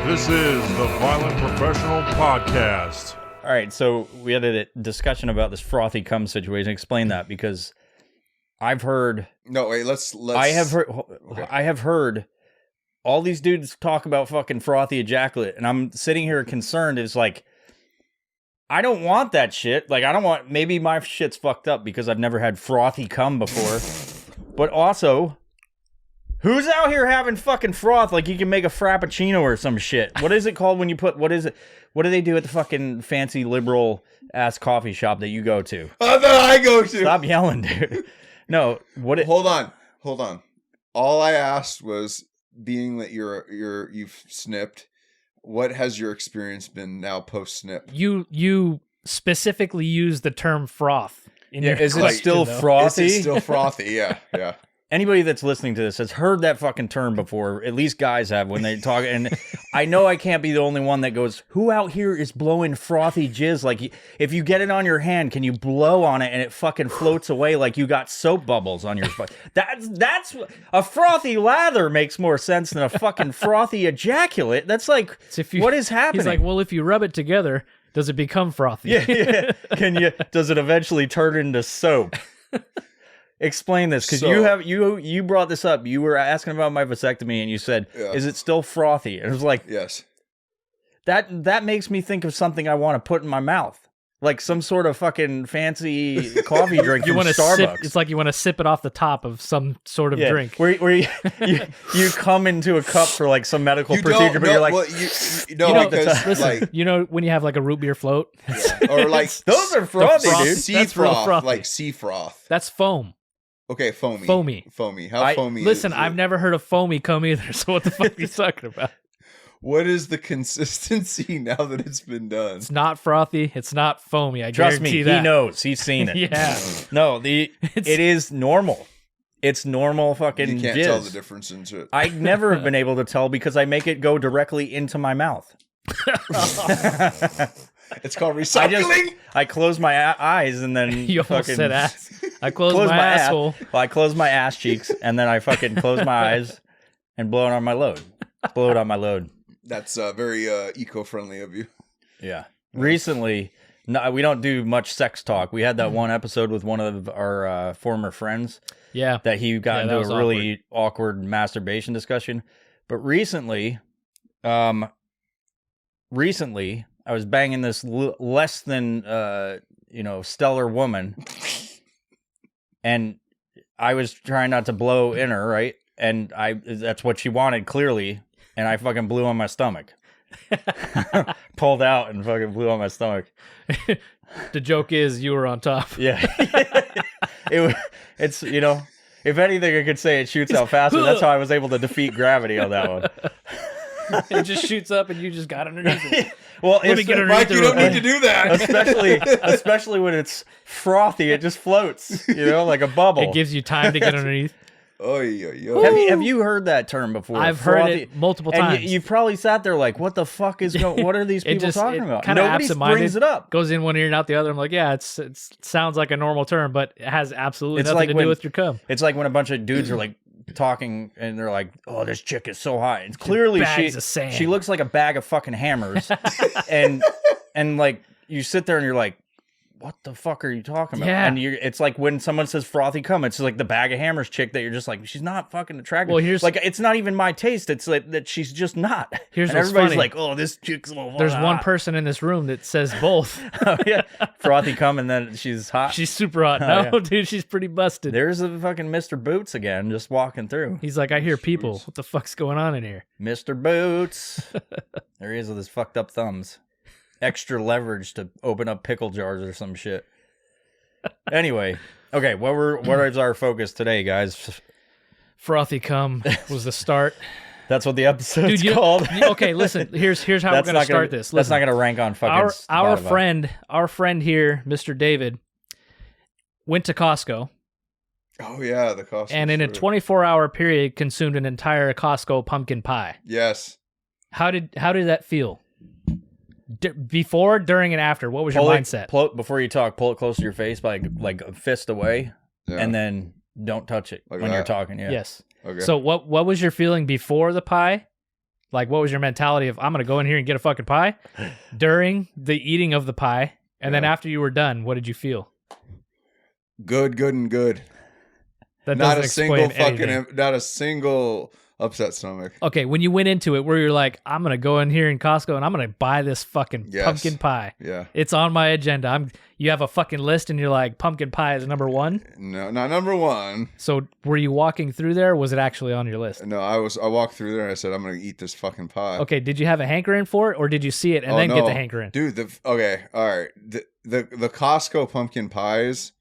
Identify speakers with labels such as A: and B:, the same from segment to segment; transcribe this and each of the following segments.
A: This is the Violent Professional Podcast.
B: All right, so we had a discussion about this frothy cum situation. Explain that, because I've heard.
C: No, wait. Let's.
B: I have heard.
C: Okay.
B: I have heard all these dudes talk about fucking frothy ejaculate, and I'm sitting here concerned. It's like, I don't want that shit. Like, I don't want. Maybe my shit's fucked up because I've never had frothy cum before. But also, who's out here having fucking froth like you can make a frappuccino or some shit? What is it called when you put? What is it? What do they do at the fucking fancy liberal ass coffee shop that you go to?
C: That I go to.
B: Stop yelling, dude. No, what?
C: Hold on. All I asked was, being that you've snipped, what has your experience been now post snip?
D: You specifically use the term froth.
B: Is it still frothy?
C: Is it still frothy? Yeah.
B: Anybody that's listening to this has heard that fucking term before. At least guys have when they talk. And I know I can't be the only one that goes, who out here is blowing frothy jizz? Like, if you get it on your hand, can you blow on it and it fucking floats away like you got soap bubbles on your foot? That's a frothy lather makes more sense than a fucking frothy ejaculate. That's like, what is happening?
D: He's like, well, if you rub it together, does it become frothy?
B: Yeah. Does it eventually turn into soap? Explain this, because you brought this up. You were asking about my vasectomy, and you said, "Is it still frothy?" And it was like,
C: yes.
B: That makes me think of something I want to put in my mouth, like some sort of fucking fancy coffee drink from Starbucks.
D: It's like you want to sip it off the top of some sort of drink.
B: Where you come into a cup for like some medical procedure, but you're like,
C: because like,
D: you know when you have like a root beer float,
C: or like
B: those are frothy, dude.
C: Sea froth, like sea froth.
D: That's foam.
C: Okay, foamy. How foamy?
D: Listen, I've never heard of foamy cum either. So what the fuck are you talking about?
C: What is the consistency now that it's been done?
D: It's not frothy. It's not foamy. I
B: Trust
D: guarantee
B: me,
D: that.
B: he knows. He's seen it.
D: Yeah.
B: No, it is normal. It's normal fucking
C: You can't
B: jizz.
C: tell the difference into it.
B: I never have been able to tell because I make it go directly into my mouth.
C: It's called recycling.
B: I close my eyes and then
D: You almost said ass. I close my asshole.
B: Well, I close my ass cheeks and then I fucking close my eyes and blow it on my load. Blow it on my load.
C: That's very eco-friendly of you.
B: Yeah. Recently, no, we don't do much sex talk. We had that one episode with one of our former friends.
D: Yeah.
B: That he got into a really awkward masturbation discussion. But recently, I was banging this less than, stellar woman, and I was trying not to blow in her, right? And that's what she wanted, clearly, and I fucking blew on my stomach. Pulled out and fucking blew on my stomach.
D: The joke is you were on top.
B: Yeah. It's, if anything, I could say it shoots out faster. That's how I was able to defeat gravity on that one.
D: It just shoots up and you just got underneath it.
B: Well,
C: Mike, you don't need to do that.
B: Especially when it's frothy, it just floats, like a bubble.
D: It gives you time to get underneath.
B: Have you heard that term before?
D: I've heard it multiple times.
B: And you've probably sat there like, what the fuck is going? What are these people talking about? Nobody brings it up.
D: Goes in one ear and out the other. I'm like, yeah, it sounds like a normal term, but it has absolutely nothing to do with your cum.
B: It's like when a bunch of dudes are like talking and they're like, oh, this chick is so hot. And clearly she looks like a bag of fucking hammers. and like you sit there and you're like, what the fuck are you talking about?
D: Yeah.
B: And it's like when someone says frothy cum, it's like the bag of hammers chick that you're just like, she's not fucking attractive.
D: Well,
B: it's not even my taste. It's like that she's just not.
D: Here's
B: and
D: what's
B: everybody's
D: funny.
B: like, oh, this chick's a little
D: There's
B: hot.
D: one person in this room that says both.
B: Oh, yeah. Frothy cum and then she's hot.
D: She's super hot. Dude, she's pretty busted.
B: There's a fucking Mr. Boots again, just walking through.
D: He's like, I hear people. What the fuck's going on in here?
B: Mr. Boots. There he is with his fucked up thumbs. Extra leverage to open up pickle jars or some shit. Anyway, okay, what is our focus today, guys?
D: Frothy cum was the start.
B: That's what the episode's
D: Dude,
B: called.
D: Okay, listen. Here's how we're gonna start this.
B: That's not gonna rank on fucking
D: our friend here, Mr. David, went to Costco.
C: Oh yeah, the Costco.
D: And in a 24-hour period, consumed an entire Costco pumpkin pie.
C: Yes.
D: How did that feel? Before, during, and after, what was your mindset?
B: Before you talk, pull it close to your face by like a fist away, and then don't touch it
C: like
B: when
C: that.
B: you're talking. Yeah.
D: Yes.
C: Okay.
D: So what was your feeling before the pie, Like, what was your mentality of, I'm going to go in here and get a fucking pie during the eating of the pie? And then after you were done, what did you feel?
C: Good, and good.
D: That
C: Not
D: doesn't
C: a single
D: explain anything.
C: fucking, not a single upset stomach.
D: Okay, when you went into it, where you're like, I'm going to go in here in Costco and I'm going to buy this fucking pumpkin pie.
C: Yeah.
D: It's on my agenda. You have a fucking list and you're like, pumpkin pie is number one?
C: No, not number one.
D: So were you walking through there or was it actually on your list?
C: No, I walked through there and I said, I'm going to eat this fucking pie.
D: Okay, did you have a hankering for it or did you see it and then get the hankering?
C: Dude, okay, all right. The Costco pumpkin pies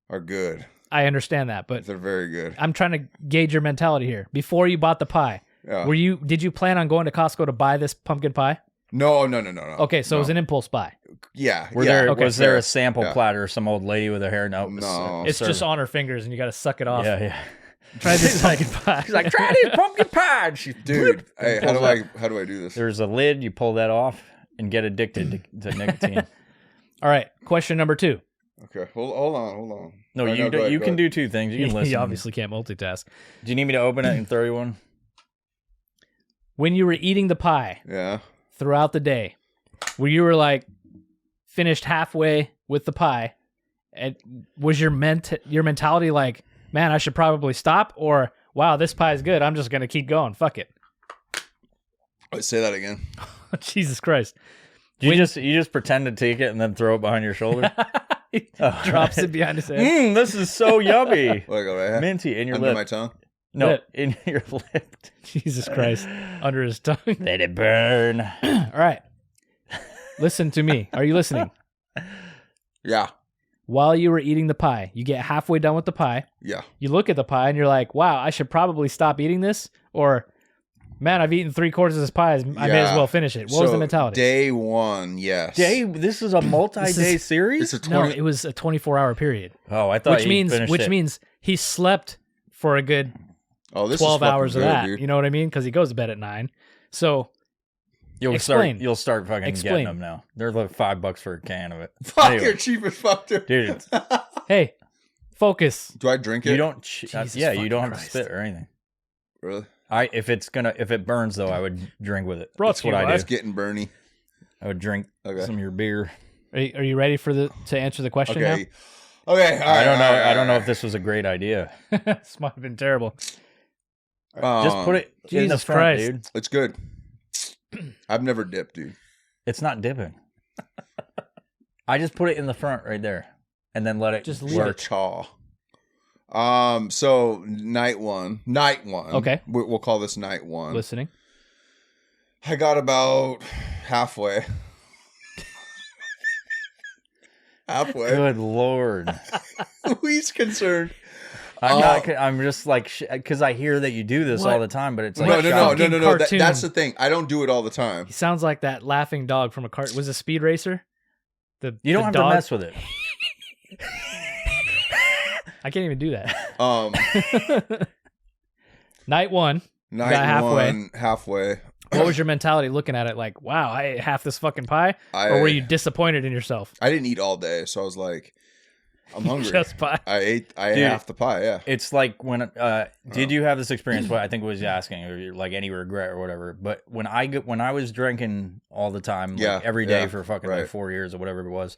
C: are good.
D: I understand that, but
C: They're very good.
D: I'm trying to gauge your mentality here. Before you bought the pie,
C: Yeah.
D: did you plan on going to Costco to buy this pumpkin pie?
C: No.
D: Okay, so it was an impulse buy.
C: Yeah.
B: Was there
C: Yeah.
B: a sample
C: Yeah.
B: platter? Some old lady with her hair? No.
C: No.
D: It's just on her fingers and you got to suck it off.
B: Yeah.
D: Try this pumpkin pie.
B: She's like, try this pumpkin pie. And she,
C: Dude, hey, how
B: pulls
C: do I do this?
B: There's a lid. You pull that off and get addicted to nicotine.
D: All right, question number 2.
C: Okay, hold on.
B: No,
C: All right,
B: you
C: go ahead,
B: you
C: go
B: can
C: ahead.
B: do two things. You can listen.
D: You obviously can't multitask.
B: Do you need me to open it and throw you one?
D: When you were eating the pie
C: Yeah.
D: throughout the day, where you were like finished halfway with the pie, and was your mentality like, man, I should probably stop, or wow, this pie is good, I'm just gonna keep going, fuck it?
C: Wait, say that again.
D: Jesus Christ.
B: You just pretend to take it and then throw it behind your shoulder.
D: He drops it behind his head.
B: This is so yummy.
C: Like, okay.
B: Minty in your
C: Under
B: lip.
C: my tongue.
B: No,
D: Lip.
B: in your lip.
D: Jesus Christ. Under his tongue.
B: Let it burn.
D: All right. Listen to me. Are you listening?
C: Yeah.
D: While you were eating the pie, you get halfway done with the pie.
C: Yeah.
D: You look at the pie and you're like, wow, I should probably stop eating this. Or, man, I've eaten 3/4 of this pie. I may as well finish it. What was the mentality?
C: Day one, yes.
B: This is a multi-day series?
C: It's a
D: No,
C: 20.
D: it was a 24-hour period.
B: Oh, I thought
D: Which means he slept for a good
C: Oh, this
D: 12
C: is fucking
D: hours of
C: good,
D: that.
C: dude.
D: You know what I mean? Because he goes to bed at 9. So
B: You'll
D: Explain.
B: start fucking
D: Explain.
B: getting them now. They're like $5 for a can of it.
C: Fuck,
B: Anyway,
C: you're cheap as fuck, dude.
B: dude,
D: hey, focus.
C: Do I drink it?
B: you don't.
D: Jesus
B: you
D: fucking
B: don't have
D: Christ.
B: to spit or anything.
C: Really?
B: If it burns though, I would drink with it.
D: Brought
B: That's
D: to
B: what
D: you
B: I
D: by-
C: It's
B: do.
C: getting Bernie.
B: I would drink
C: Okay.
B: some of your beer.
D: Are you ready to answer the question
C: Okay. Okay. All right,
B: I don't know.
C: all right,
B: I don't know
C: all
B: if this was a great idea.
D: now? This might have been terrible.
C: right.
B: Just put it in the
D: Jesus
B: front,
D: Christ.
B: dude.
C: It's good. I've never dipped, dude.
B: It's not dipping. I just put it in the front right there, and then let it
D: Just
B: just
D: leave
B: work.
C: Chaw. So night one.
D: Okay.
C: We'll call this night one.
D: Listening.
C: I got about halfway. Halfway.
B: Good lord.
C: He's concerned.
B: I'm not. I'm just like because I hear that you do this
D: What?
B: all the time, but it's like
C: No.
D: fucking cartoon.
C: That's the thing. I don't do it all the time.
D: He sounds like that laughing dog from a cart. Was it Speed Racer?
B: You don't
D: the
B: have
D: dog?
B: to mess with it.
D: I can't even do that. Night one.
C: Night
D: got halfway.
C: one, halfway.
D: What was your mentality looking at it like, wow, I ate half this fucking pie? Or were you disappointed in yourself?
C: I didn't eat all day, so I was like, I'm hungry.
D: Just pie.
C: I ate
B: Dude.
C: half the pie, yeah.
B: It's like when did you have this experience? What I think was asking, or like any regret or whatever. But when I was drinking all the time,
C: Yeah,
B: like every day
C: yeah,
B: for fucking
C: right.
B: like 4 years or whatever it was,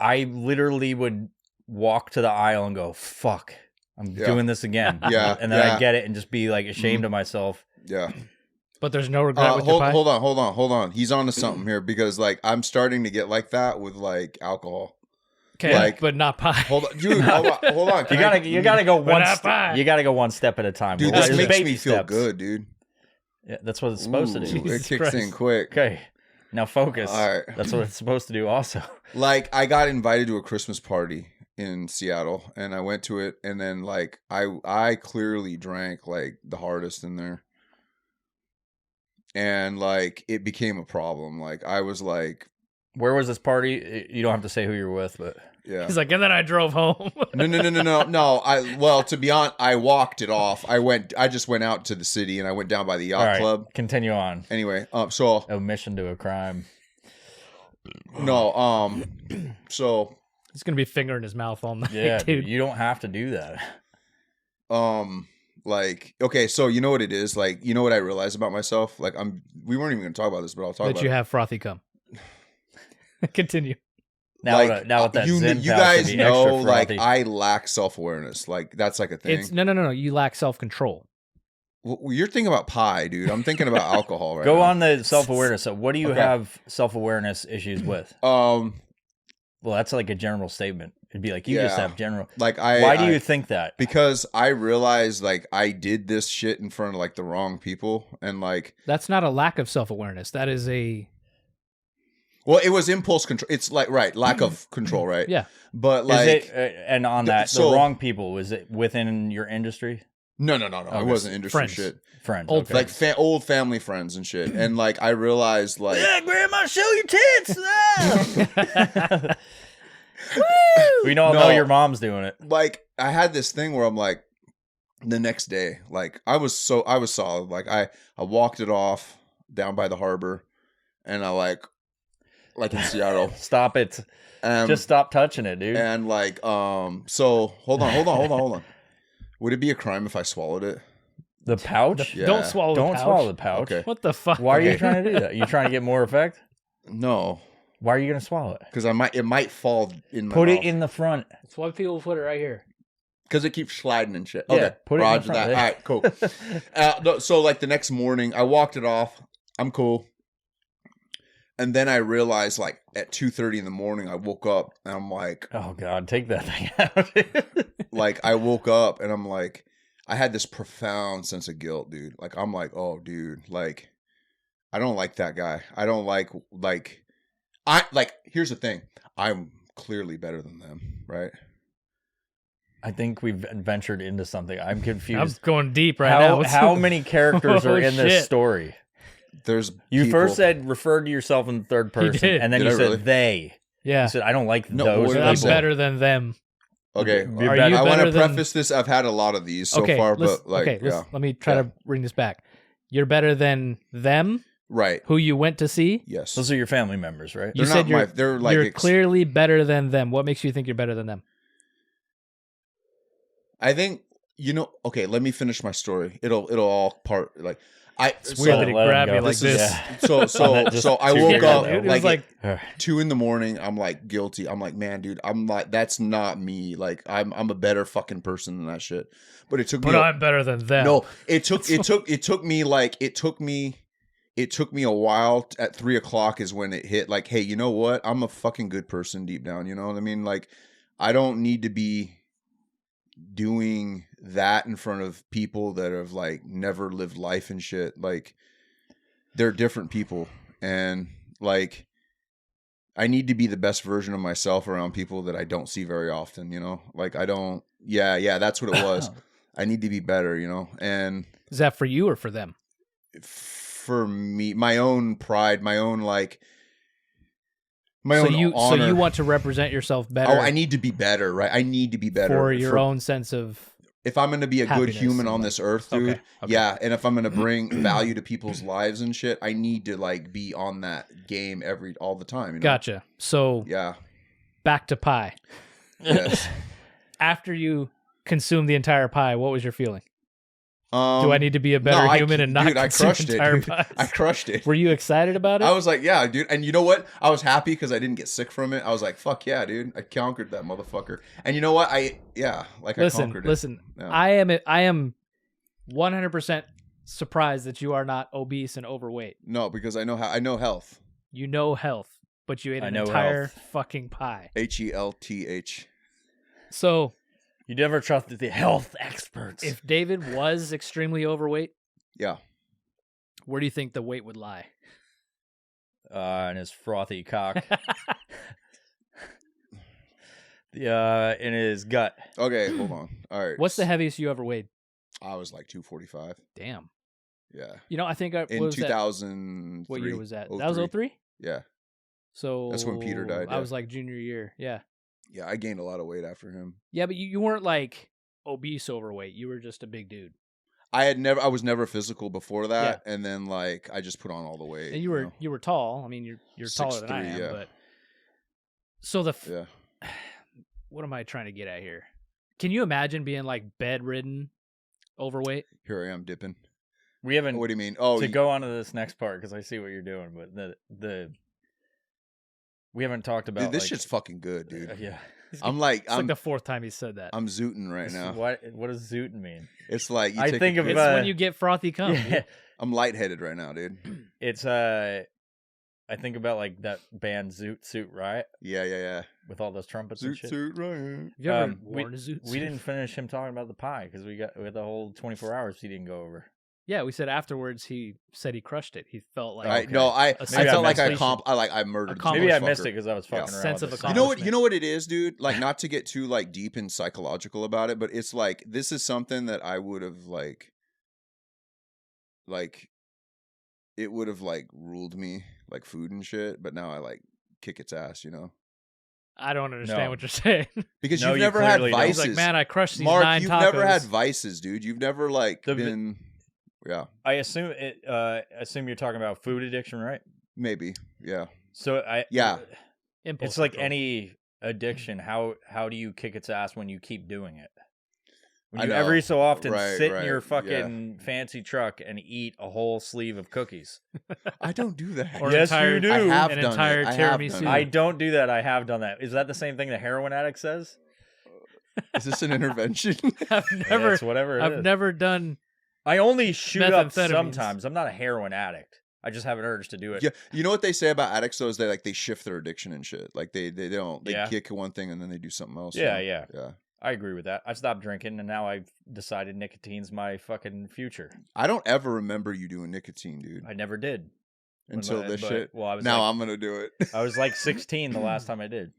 B: I literally would walk to the aisle and go, "Fuck, I'm
C: Yeah.
B: doing this again."
C: Yeah,
B: and then
C: yeah.
B: I'd get it and just be like ashamed of myself.
C: Yeah.
D: But there's no regret with your pie?
C: Hold on. He's on to something here because like I'm starting to get like that with like alcohol.
D: Okay,
C: like-
D: but not pie.
C: Hold on, dude. Hold on.
B: You gotta go one.
D: not pie.
B: You gotta go one step at a time.
C: Dude,
B: Well,
C: this
B: there's
C: makes
B: baby
C: me feel
B: steps.
C: good, dude.
B: Yeah, that's what it's supposed to
C: Ooh,
B: do.
C: It
D: Jesus
C: kicks in
D: Christ.
C: quick.
B: Okay, now focus.
C: All right.
B: That's what it's supposed to do. Also,
C: Like I got invited to a Christmas party in Seattle, and I went to it, and then like I clearly drank like the hardest in there, and like it became a problem. Like I was like,
B: where was this party? You don't have to say who you're with, but
C: yeah.
D: He's like, and then I drove home.
C: No. To be honest, I walked it off. I just went out to the city, and I went down by the yacht
B: all right,
C: club.
B: continue on.
C: Anyway, so
B: Omission to a crime.
C: no, so
D: He's going to be fingering his mouth all night,
B: Yeah,
D: dude.
B: dude, you don't have to do that.
C: Like, okay, so you know what it is? Like, you know what I realized about myself? Like, we weren't even going to talk about this, but I'll talk
D: That
C: about
D: you
C: it.
D: have frothy cum. Continue.
B: Now,
C: Like,
B: now with that
C: you
B: Zen pouch,
C: guys
B: it'd be
C: know,
B: extra
C: like,
B: frothy.
C: I lack self-awareness. Like, that's like a thing.
D: It's no. You lack self-control.
C: Well, you're thinking about pie, dude. I'm thinking about alcohol right
B: Go
C: now.
B: on the self-awareness. So what do you
C: Okay.
B: have self-awareness issues with?
C: Well,
B: that's like a general statement. It'd be like, you just
C: Yeah.
B: have general.
C: like
B: Why do you think that?
C: Because I realized like I did this shit in front of like the wrong people, and like,
D: That's not a lack of self-awareness. That is a
C: well, it was impulse control. It's like lack of control, right?
D: yeah.
C: But
B: Is
C: like,
B: it, and on that,
C: so-
B: the wrong people, was it within your industry?
C: no. It
B: Okay.
C: wasn't industry
D: Friends.
C: shit.
B: Friends.
D: Old
B: okay.
C: Like old family friends and shit. And like I realized like
B: Yeah, grandma, show your tits. Ah. We all know
C: No.
B: your mom's doing it.
C: like I had this thing where I'm like the next day, like I was solid. Like I walked it off down by the harbor, and I like in Seattle.
B: Stop it. Just stop touching it, dude.
C: And like so hold on. Would it be a crime if I swallowed it?
B: The pouch?
C: Yeah.
D: Don't swallow.
B: Don't
D: the pouch.
B: swallow the pouch.
C: Okay.
D: What the fuck?
B: Why are you
C: Okay.
B: trying to do that? You trying to get more effect?
C: No,
B: Why are you going to swallow it?
C: because it might fall in my
B: Put
C: mouth.
B: it in the front.
D: That's why people put it right here.
C: Because it keeps sliding and shit.
B: Yeah,
C: Okay,
B: put it in
C: roger
B: the front.
C: that. All right, cool. No, so like the next morning, I walked it off. I'm cool. And then I realized, like at 2:30 in the morning, I woke up and I'm like,
B: Oh, God. Take that thing out.
C: like I woke up and I'm like, I had this profound sense of guilt, dude. Like I'm like, oh, dude, like I don't like that guy. I don't like I like. Here's the thing. I'm clearly better than them, right?
B: I think we've ventured into something. I'm
D: I'm
B: confused.
D: going deep right now.
B: How many characters
D: Oh,
B: are in this
D: shit.
B: story?
C: There's
B: You
C: people-
B: first said referred to yourself in the third person,
D: did.
B: and then
C: Did
B: you
C: I
B: said
C: really?
B: they.
D: Yeah.
B: You said I don't like
C: No,
B: those
C: what did
D: I'm
C: I
B: people.
C: say?
D: better than them.
C: Okay,
B: You're
D: Are
B: better-
D: you
C: I want
D: better
C: to
D: than-
C: preface this. I've had a lot of these so
D: okay,
C: far,
D: let's-
C: but like,
D: okay,
C: yeah,
D: let me try
C: Yeah.
D: to bring this back. You're better than them,
C: right.
D: who you went to see.
C: Yes,
B: Those are your family members, right?
D: You
C: They're
D: said
C: not they're like
D: you're clearly better than them. What makes you think you're better than them?
C: I think Okay, let me finish my story. It'll all part like
D: It's weird that he
B: let him
D: grabbed
B: go.
D: me like
C: This is-
D: this.
C: So I
B: too
C: woke
B: weird,
C: up
B: though.
D: It was
C: like
D: like
C: 2 a.m. I'm like guilty. I'm like, man, dude, I'm like, that's not me. Like I'm a better fucking person than that shit. But it took
D: but
C: me.
D: I'm better than them.
C: No, it took me a while. At 3:00 is when it hit. Like, hey, you know what? I'm a fucking good person deep down. You know what I mean? Like, I don't need to be doing that in front of people that have like never lived life and shit. Like, they're different people, and like, I need to be the best version of myself around people that I don't see very often. You know, like I don't. Yeah, that's what it was. I need to be better. You know, and
D: Is that for you or for them?
C: for me, my own pride, my own like, my
D: So
C: own
D: you
C: honor.
D: so you want to represent yourself better
C: Oh, I need to be better, right? I need to be better
D: for your own sense of
C: If I'm going to be a good
D: happiness
C: human
D: and
C: on
D: like-
C: this earth, dude,
D: Okay, okay.
C: yeah. And if I'm going to bring value to people's lives and shit, I need to like be on that game all the time. You know?
D: Gotcha. So
C: Yeah.
D: back to pie.
C: Yes.
D: After you consumed the entire pie, what was your feeling? Do
C: Um,
D: I need to be a better human and not
C: dude, I
D: consume
C: crushed it.
D: entire
C: Dude.
D: pies?
C: I crushed it.
D: Were you excited about it?
C: I was like, yeah, dude. And you know what? I was happy because I didn't get sick from it. I was like, fuck yeah, dude. I conquered that motherfucker. And you know what? I conquered it.
D: Listen.
C: Yeah.
D: I am 100% surprised that you are not obese and overweight.
C: No, because I know health.
D: You know health, but you ate
B: I
D: an
B: know
D: entire
B: health.
D: fucking pie.
C: HELTH.
D: So
B: You never trusted the health experts.
D: if David was extremely overweight,
C: Yeah.
D: where do you think the weight would lie?
B: And his frothy cock. In his gut.
C: Okay, hold on. All right.
D: What's the heaviest you ever weighed?
C: I was like 245.
D: Damn.
C: Yeah.
D: You know, I think
C: In
D: what was that?
C: 2003.
D: What year was that? That was 03?
C: Yeah.
D: So
C: That's when Peter died,
D: I
C: yeah.
D: was like junior year. Yeah.
C: Yeah, I gained a lot of weight after him.
D: Yeah, but you weren't like obese overweight. You were just a big dude.
C: I was never physical before that, and then like I just put on all the weight.
D: And you were tall. I mean, you're taller than I
C: 6'3",
D: am,
C: yeah.
D: but so
C: Yeah.
D: what am I trying to get at here? Can you imagine being like bedridden overweight.
C: Here I am dipping.
B: We haven't.
C: What do you mean? Oh,
B: to go on to this next part because I see what you're doing, but we haven't talked about
C: dude, this
B: like,
C: shit's fucking good, dude.
B: yeah.
C: I'm like,
D: It's like the fourth time he said that.
C: I'm zooting right now.
B: What does zootin' mean?
C: It's like you
B: I
C: take
B: think
C: a
B: of
C: piss.
D: It's when you get frothy cum.
B: Yeah,
C: I'm lightheaded right now, dude.
B: it's I think about like that band Zoot Suit Riot
C: Yeah.
B: with all those trumpets and
C: Zoot
B: shit.
C: suit right.
D: Have you ever
B: we
D: worn a zoot?
B: we didn't finish him talking about the pie because we had the whole 24 hours he didn't go over.
D: Yeah, we said afterwards he said he crushed it. He felt like
C: I felt like
B: missed
C: I murdered.
D: Accom-
B: Maybe I
C: this
B: missed it
C: motherfucker.
B: because I was fucking around.
D: Sense
B: with
D: of
B: this.
C: You know what it is, dude? Like, not to get too like deep and psychological about it, but it's like this is something that I would have like it would have like ruled me, like food and shit, but now I like kick its ass, you know?
D: I don't understand
B: No.
D: what you're saying.
C: Because
B: No,
C: you've
B: you
C: never had
B: clearly don't.
C: vices.
D: He's like, man, I crushed these
C: Mark,
D: 9
C: you've
D: tacos.
C: never had vices, dude. You've never like
B: The-
C: been yeah,
B: I assume you're talking about food addiction, right?
C: maybe. Yeah.
B: So
C: Yeah.
D: Impulse
B: it's like
D: control.
B: any addiction. How do you kick its ass when you keep doing it? When
C: I
B: you
C: know.
B: every so often
C: Right,
B: sit in
C: right,
B: your
C: yeah.
B: fucking fancy truck and eat a whole sleeve of cookies.
C: I don't do that.
D: Or
B: Yes,
D: entire,
B: you do.
C: I have
D: an
C: done
D: entire
C: it. I have
D: tiramisu.
C: done it.
B: I don't do that. I have done that. Is that the same thing the heroin addict says?
C: Is this an intervention?
D: I've
B: Yeah,
D: never,
B: it's whatever it
D: I've
B: is.
D: never done.
B: I only shoot up
D: Methamphetamines.
B: sometimes. I'm not a heroin addict. I just have an urge to do it.
C: Yeah, you know what they say about addicts though is they shift their addiction and shit. Like they don't
B: Yeah.
C: kick one thing and then they do something else.
B: Yeah,
C: you know?
B: yeah.
C: yeah.
B: I agree with that. I stopped drinking, and now I've decided nicotine's my fucking future.
C: I don't ever remember you doing nicotine, dude,
B: I never did
C: until
B: But-
C: this
B: but-
C: shit.
B: Well, I was
C: Now
B: like,
C: I'm gonna do it.
B: I was like 16 the last time I did.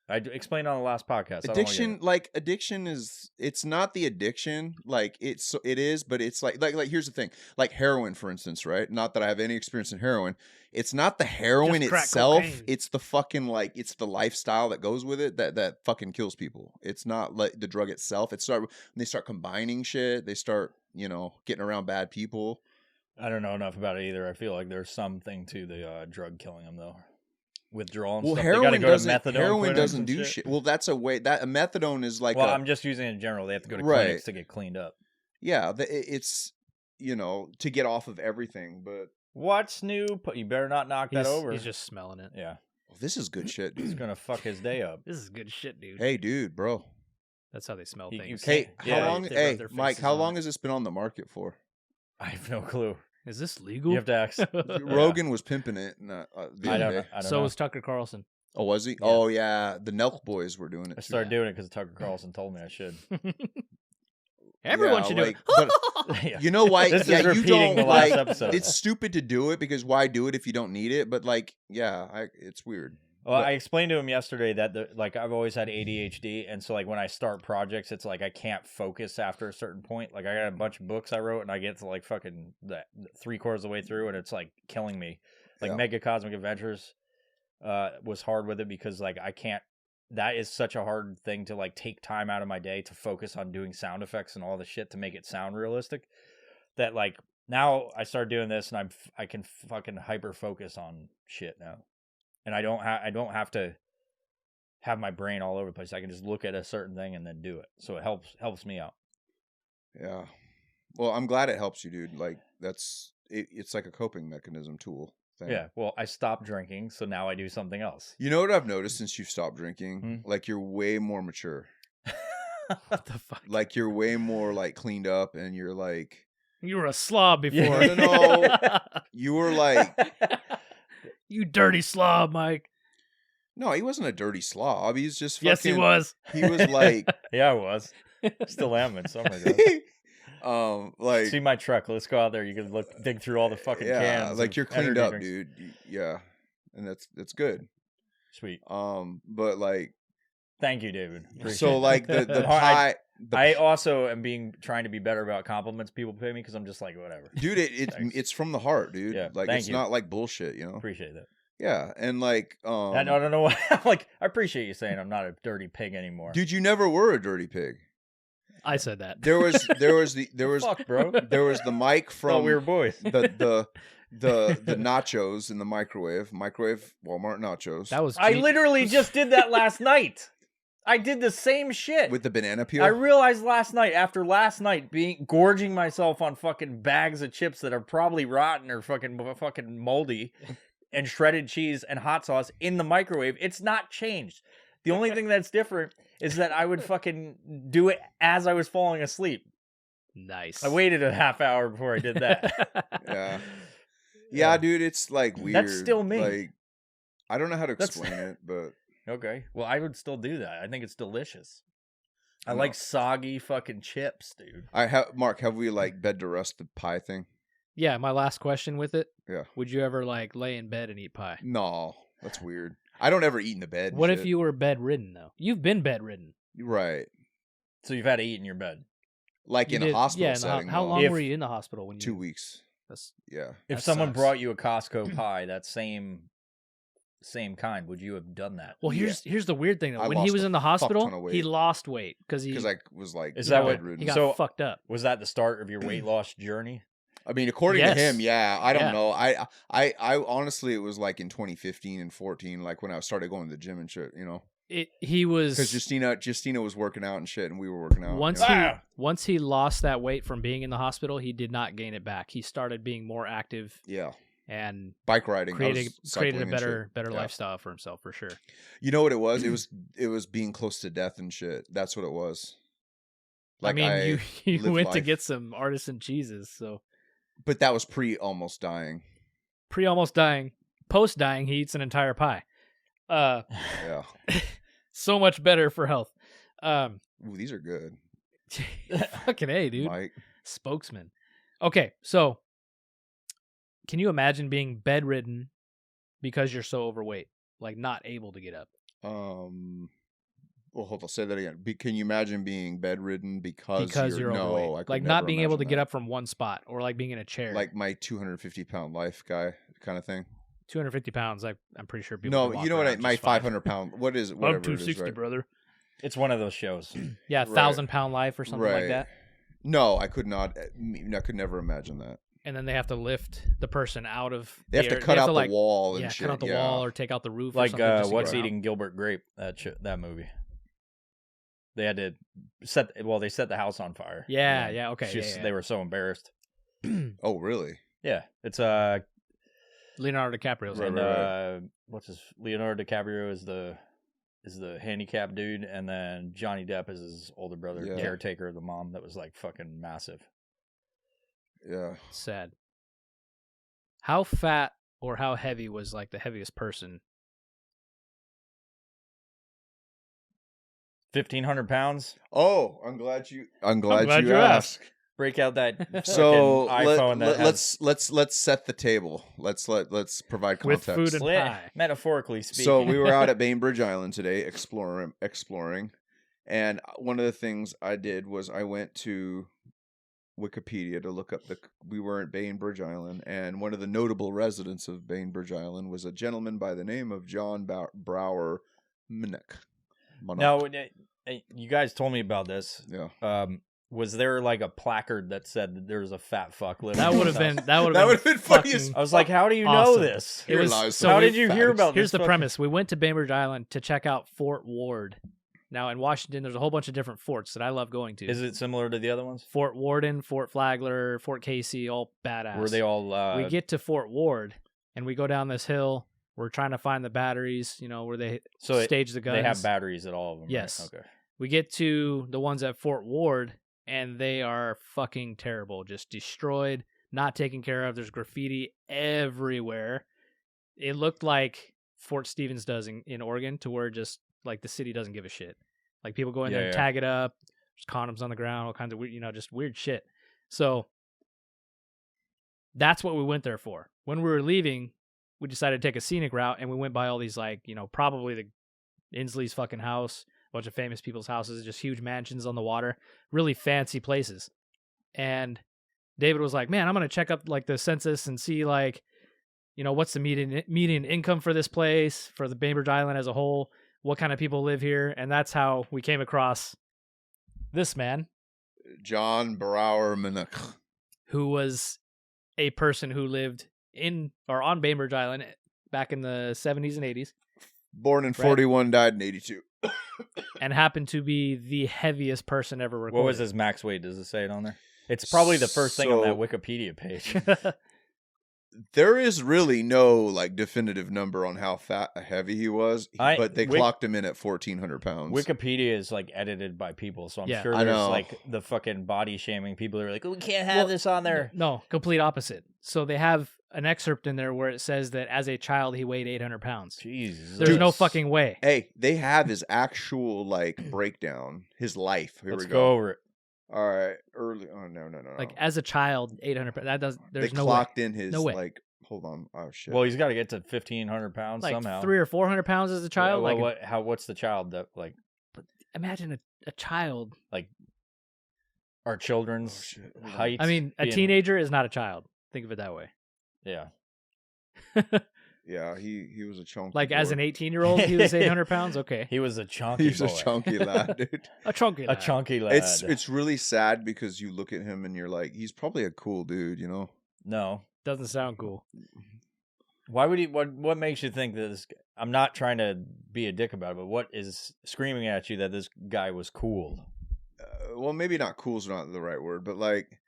B: I explained on the last podcast. I don't wanna get
C: Addiction, like addiction, it's not the addiction. Like it is, but it's like here's the thing. Like heroin, for instance, right? Not that I have any experience in heroin. It's not the heroin
D: Just crack
C: itself.
D: cocaine.
C: It's the fucking it's the lifestyle that goes with it that fucking kills people. It's not like the drug itself. When they start combining shit. They start getting around bad people.
B: I don't know enough about it either. I feel like there's something to the drug killing them though. Withdrawal and
C: Well,
B: stuff. They
C: heroin
B: gotta go to
C: doesn't.
B: methadone
C: Heroin
B: clinics
C: doesn't
B: and
C: do shit. Well, that's a way that a methadone is like.
B: Well, I'm just using it in general. They have to go to
C: Right.
B: clinics to get cleaned up.
C: Yeah, it's to get off of everything. But
B: What's new? You better not knock that over.
D: He's just smelling it.
B: Yeah,
C: this is good shit,
B: he's
C: dude.
B: gonna fuck his day up.
D: This is good shit, dude.
C: Hey, dude, bro.
D: That's how they smell
B: You
D: things.
B: can't-
C: Hey,
B: Yeah,
C: how long?
D: they rub
C: Hey,
D: their
C: Mike,
D: faces
C: how
D: on
C: long
D: it.
C: has this been on the market for?
B: I have no clue.
D: Is this legal?
B: You have to ask.
C: Rogan was pimping it the
B: I
C: other
B: don't know.
C: day.
B: I don't
D: so
B: know.
D: was Tucker Carlson.
C: Oh, was he? Oh, yeah. The Nelk boys were doing it.
B: I
C: too.
B: started doing it because Tucker Carlson told me I should.
D: Everyone
C: Yeah,
D: should do
C: like,
D: it.
C: but
B: Yeah.
C: You know why?
B: This is
C: yeah, you
B: repeating
C: don't
B: the last
C: like.
B: episode.
C: It's stupid to do it because why do it if you don't need it? But like, yeah, it's weird.
B: Well,
C: But-
B: I explained to him yesterday that I've always had ADHD, and so like when I start projects, it's like I can't focus after a certain point. Like I got a bunch of books I wrote, and I get to like fucking 3/4 of the way through, and it's like killing me. Like
C: Yeah.
B: Mega Cosmic Adventures was hard with it because like I can't. That is such a hard thing to like take time out of my day to focus on doing sound effects and all the shit to make it sound realistic. That like now I start doing this, and I can fucking hyper focus on shit now. And I don't have to have my brain all over the place. I can just look at a certain thing and then do it. So it helps me out.
C: Yeah. Well, I'm glad it helps you, dude. Like it's like a coping mechanism tool thing.
B: Yeah. Well, I stopped drinking, so now I do something else.
C: You know what I've noticed since you've stopped drinking?
B: Hmm?
C: Like you're way more mature.
D: What the fuck?
C: Like you're way more like cleaned up, and you're like
D: You were a slob before.
C: Yeah. No. you were like
D: You dirty slob, Mike.
C: no, he wasn't a dirty slob. He's just fucking,
D: Yes, he was.
C: He was like
B: Yeah, I was. Still am in some regards.
C: like
B: See my truck. Let's go out there. You can dig through all the fucking
C: yeah,
B: cans.
C: like
B: of
C: you're cleaned
B: energy
C: up,
B: drinks.
C: dude. Yeah, and that's good.
B: Sweet.
C: But like
B: Thank you, David. Appreciate
C: so
B: it.
C: like the
B: I-
C: pie.
B: I also am trying to be better about compliments people pay me because I'm just like whatever.
C: Dude,
B: Thanks.
C: it's from the heart, dude.
B: Yeah,
C: like
B: thank
C: it's
B: you.
C: not like bullshit, you know.
B: Appreciate that.
C: Yeah, and like
B: I don't know why. I'm like I appreciate you saying I'm not a dirty pig anymore.
C: dude, you never were a dirty pig.
D: I said that.
C: There was
B: Fuck, bro.
C: there was the mic
B: Thought
C: from
B: we were boys.
C: the nachos in the microwave Walmart nachos.
D: That was
B: I
D: cheap.
B: literally just did that last night. I did the same shit.
C: With the banana peel?
B: I realized after last night, gorging myself on fucking bags of chips that are probably rotten or fucking moldy, and shredded cheese and hot sauce in the microwave. It's not changed. The only thing that's different is that I would fucking do it as I was falling asleep.
D: Nice.
B: I waited a half hour before I did that.
C: Yeah, dude, it's like weird.
B: That's still me.
C: Like, I don't know how to explain it, but
B: Okay. Well, I would still do that. I think it's delicious. I
C: No.
B: like soggy fucking chips, dude.
C: Mark, have we like bed to rest the pie thing?
D: Yeah, my last question with it.
C: Yeah.
D: Would you ever like lay in bed and eat pie?
C: No, that's weird. I don't ever eat in the bed. and
D: What if
C: shit.
D: you were bedridden though? You've been bedridden.
C: Right.
B: So you've had to eat in your bed.
C: Like
D: You
C: in
D: did-
C: a hospital
D: yeah, in the
C: setting.
D: how
C: no.
D: long
B: If-
D: were you in the hospital when you?
C: 2 weeks.
D: That's,
C: Yeah.
B: If
D: That
B: someone
D: sucks.
B: brought you a Costco pie, that same kind, would you have done that?
D: well,
C: Yeah.
D: here's the weird thing though.
C: I
D: When he
C: lost
D: was
C: a
D: in the
C: fuck ton of
D: hospital,
C: weight.
D: he lost weight because he
C: Because I was like
B: Is that what-
C: bedridden.
D: he got
B: So-
D: fucked up.
B: Was that the start of your weight loss journey?
C: I mean, according
D: Yes.
C: to him, yeah. I don't
D: Yeah.
C: know. I honestly, it was like in 2015 and 14, like when I started going to the gym and shit. You know,
D: He was
C: because Justina was working out and shit, and we were working out.
D: once
C: you know?
B: Ah!
D: once he lost that weight from being in the hospital, he did not gain it back. He started being more active
C: Yeah,
D: and
C: bike riding. I
D: created
C: was cycling
D: a
C: and
D: better
C: shit. Yeah.
D: lifestyle for himself for sure.
C: You know what it was? It was being close to death and shit. That's what it was.
D: I mean, you
C: lived
D: went to
C: life.
D: get some artisan cheeses, so
C: But that was pre almost dying.
D: pre almost dying, post dying, he eats an entire pie.
C: Yeah.
D: So much better for health.
C: Ooh, these are good,
D: Fucking A, dude.
C: Mike.
D: Spokesman. Okay, so can you imagine being bedridden because you're so overweight, like not able to get up?
C: Well, hold on. Say that again. Can you imagine being bedridden because
D: You're
C: no,
D: overweight.
C: I could
D: like not
C: never
D: being able to
C: imagine
D: get
C: that.
D: up from one spot, or like being in a chair.
C: Like my 250-pound life guy kind of thing.
D: 250 pounds. I'm pretty sure people.
C: No,
D: can walk
C: you know what?
D: around
C: My
D: just fine.
C: 500-pound. What is it?
D: I'm
C: Whatever
D: 260,
C: it is, right?
D: brother.
B: It's one of those shows.
D: Yeah,
C: Right.
D: 1,000-pound life or something like
C: Right.
D: that.
C: No, I could not. I could never imagine that.
D: And then they have to lift the person out of.
C: They have
D: the
C: to
D: air.
C: cut out the
D: like,
C: wall and
D: Yeah,
C: shit.
D: cut out the
C: yeah.
D: wall or take out the roof. or
B: Like
D: something just to
B: What's
D: get around.
B: Eating Gilbert Grape? That movie. They had to set the house on fire.
D: Yeah,
B: And
D: yeah, okay,
B: it's just-
D: yeah.
B: They were so embarrassed.
C: Oh, really?
B: Yeah, it's
D: Leonardo DiCaprio's
C: Right,
D: in
C: right.
B: what's his Leonardo DiCaprio is the handicapped dude, and then Johnny Depp is his older brother,
C: Yeah.
B: caretaker of the mom that was like fucking massive.
C: Yeah.
D: Sad. How fat or how heavy was like the heaviest person?
B: 1,500 pounds.
C: Oh, I'm glad you
D: you
C: asked.
B: Break out that
C: So
B: fucking iPhone that has
C: let's set the table. Let's provide
D: With
C: context.
D: food and
B: split,
D: pie.
B: metaphorically speaking.
C: So we were out at Bainbridge Island today exploring, and one of the things I did was I went to Wikipedia to look up we were at Bainbridge Island, and one of the notable residents of Bainbridge Island was a gentleman by the name of John Brower Minnick.
B: Now, you guys told me about this.
C: Yeah.
B: Was there like a placard that said that there was a fat fuck living?
D: That
B: in
D: would
B: his
D: have been
B: house?
D: that would
C: That
D: have
C: would've
D: been
C: been funny
D: fucking-
C: as
B: I was like, how do you know
D: Awesome.
B: this?
D: It was
C: lies
D: so
B: How
C: we-
B: did you hear about
D: Here's
B: this?
D: the premise. We went to Bainbridge Island to check out Fort Ward. Now in Washington, there's a whole bunch of different forts that I love going to.
B: Is it similar to the other ones?
D: Fort Warden, Fort Flagler, Fort Casey, all badass.
B: Were they all?
D: We get to Fort Ward, and we go down this hill. We're trying to find the batteries, where they stage the guns.
B: They have batteries at all of them.
D: Yes.
B: Right? Okay.
D: We get to the ones at Fort Ward, and they are fucking terrible. Just destroyed, not taken care of. There's graffiti everywhere. It looked like Fort Stevens does in Oregon, to where just like the city doesn't give a shit. Like people go in there and tag it up. There's condoms on the ground, all kinds of weird, just weird shit. So that's what we went there for. When we were leaving, we decided to take a scenic route, and we went by all these probably the Inslee's fucking house, a bunch of famous people's houses, just huge mansions on the water, really fancy places. And David was like, man, I'm going to check up like the census and see what's the median income for this place, for the Bainbridge Island as a whole, what kind of people live here. And that's how we came across this man,
C: John Brower Minnick.
D: who was a person who lived on Bainbridge Island back in the 70s and 80s.
C: Born in
D: Right.
C: 41, died in 82.
D: and happened to be the heaviest person ever recorded.
B: What was his max weight? Does it say it on there? It's probably the first thing on that Wikipedia page.
C: There is really no like definitive number on how heavy he was, but they clocked him in at 1,400 pounds.
B: Wikipedia is like edited by people, so I'm
D: Yeah.
B: sure
C: I
B: there's
C: know.
B: like the fucking body shaming people who are like, we can't have this on there.
D: No, complete opposite. So they have an excerpt in there where it says that as a child he weighed 800 pounds.
B: Jesus.
D: There's no fucking way.
C: Hey, they have his actual like breakdown, his life. Here
B: Let's
C: we
B: go over it.
C: All right, early. Oh no.
D: Like as a child, 800 pounds. That does. There's
C: they
D: no
C: clocked
D: way.
C: in his
D: No way.
C: like. Hold on. Oh shit.
B: Well, he's got to get to 1,500 pounds
D: Like
B: somehow.
D: 300 or 400 pounds as a child.
B: Well,
D: like
B: what's the child that like
D: imagine a child.
B: like our children's
C: shit.
B: height?
D: I mean, a
B: being-
D: teenager is not a child. Think of it that way.
B: Yeah.
C: Yeah, he was a chunky.
D: Like as
C: boy.
D: an 18-year-old, he was 800 pounds. Okay,
B: He was a chunky
C: He was a
B: boy.
C: chunky lad, dude.
D: a chunky.
B: A
D: lad.
B: chunky lad.
C: It's really sad because you look at him and you're like, he's probably a cool dude, you know?
B: No.
D: Doesn't sound cool.
B: Why would he? What makes you think that this? I'm not trying to be a dick about it, but what is screaming at you that this guy was cool?
C: Well, maybe not cool's not the right word, but like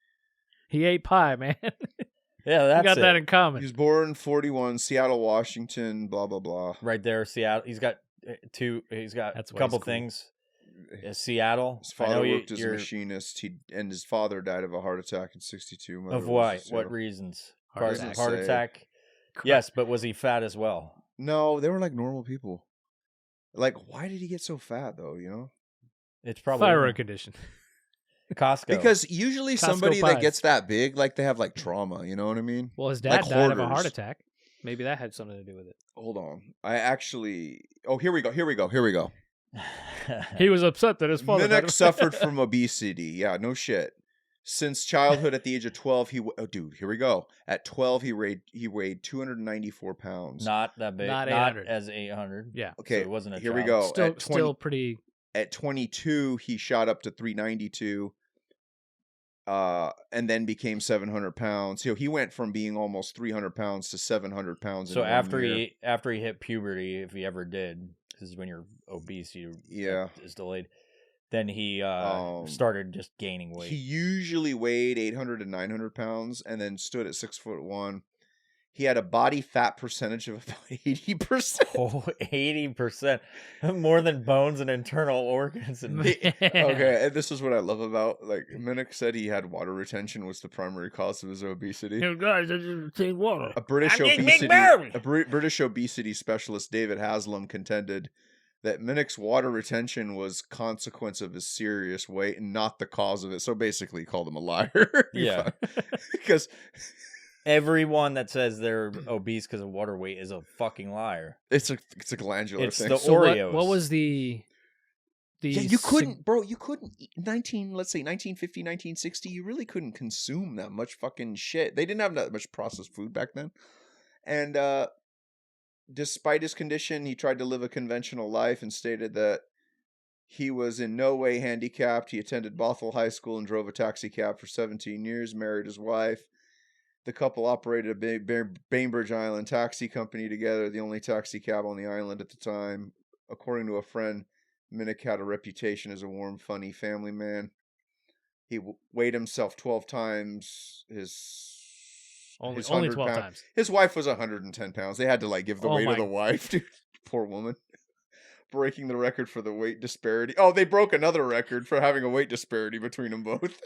D: He ate pie, man.
B: Yeah,
D: We
B: that's
D: got
B: it.
D: that in
C: he
D: common.
C: was born in 41, Seattle, Washington, blah blah blah.
B: Right there, Seattle. He's got two. He's got
D: That's
B: a
D: why
B: couple
D: he's cool.
B: things. Seattle.
C: His
B: I know
C: father
B: you-
C: worked as a
B: you're-
C: machinist. And his father died of a heart attack in 62. Mother
B: Of
C: was
B: why?
C: in
B: What
C: Seattle.
B: reasons?
D: Heart
B: Heart
C: attack.
B: attack. Yes, but was he fat as well?
C: No, they were like normal people. Like, why did he get so fat though? You know,
B: It's probably
D: Thyroid condition.
B: Costco.
C: because usually
D: Costco
C: somebody
D: pies.
C: that gets that big, like they have like trauma. You know what I mean?
D: Well, his
C: Like
D: dad died of a heart
C: hoarders.
D: attack. Maybe that had something to do with it.
C: Hold on, I actually. Oh, here we go.
D: He was upset that his father died
C: Minnick
D: of-
C: suffered from obesity. Yeah, no shit. Since childhood, at the age of 12, here we go. At 12, he weighed 294 pounds.
B: not that big.
D: Not
B: Not
D: 800.
B: as 800.
D: Yeah.
C: Okay,
B: So it wasn't a
C: here we
B: child.
C: go.
D: Still,
C: At 20
D: still pretty.
C: At 22, he shot up to 392, and then became 700 pounds. So he went from being almost 300 pounds to 700 pounds.
B: So
C: in 1
B: after
C: year.
B: he hit puberty, if he ever did, because when you're obese,
C: Yeah.
B: is delayed. Then he started just gaining weight.
C: He usually weighed 800 to 900 pounds, and then stood at 6'1". He had a body fat percentage of about 80%.
B: Oh, 80%. More than bones and internal organs. And
C: Okay, and this is what I love about, like, Minnick said he had water retention was the primary cause of his obesity.
D: You guys, I just take water.
C: A British
B: I'm getting
C: obesity,
B: big Mary.
C: British obesity specialist David Haslam contended that Minnick's water retention was consequence of his serious weight and not the cause of it. So basically, he called him a liar.
B: Yeah.
C: Because
B: everyone that says they're obese because of water weight is a fucking liar.
C: it's a glandular
B: It's
C: thing.
B: the
D: So
B: Oreos.
D: what was the
C: Yeah, you couldn't, bro. You couldn't. 1950, 1960. You really couldn't consume that much fucking shit. They didn't have that much processed food back then. And despite his condition, he tried to live a conventional life and stated that he was in no way handicapped. He attended Bothell High School and drove a taxi cab for 17 years. Married his wife. The couple operated a Bainbridge Island taxi company together, the only taxi cab on the island at the time. According to a friend, Minnick had a reputation as a warm, funny family man. He weighed himself 12 times
D: only
C: 100
D: 12
C: pound-
D: times?
C: His wife was 110 pounds. They had to like give the
D: Oh
C: weight
D: my-
C: of the wife, dude. Poor woman. Breaking the record for the weight disparity. Oh, they broke another record for having a weight disparity between them both.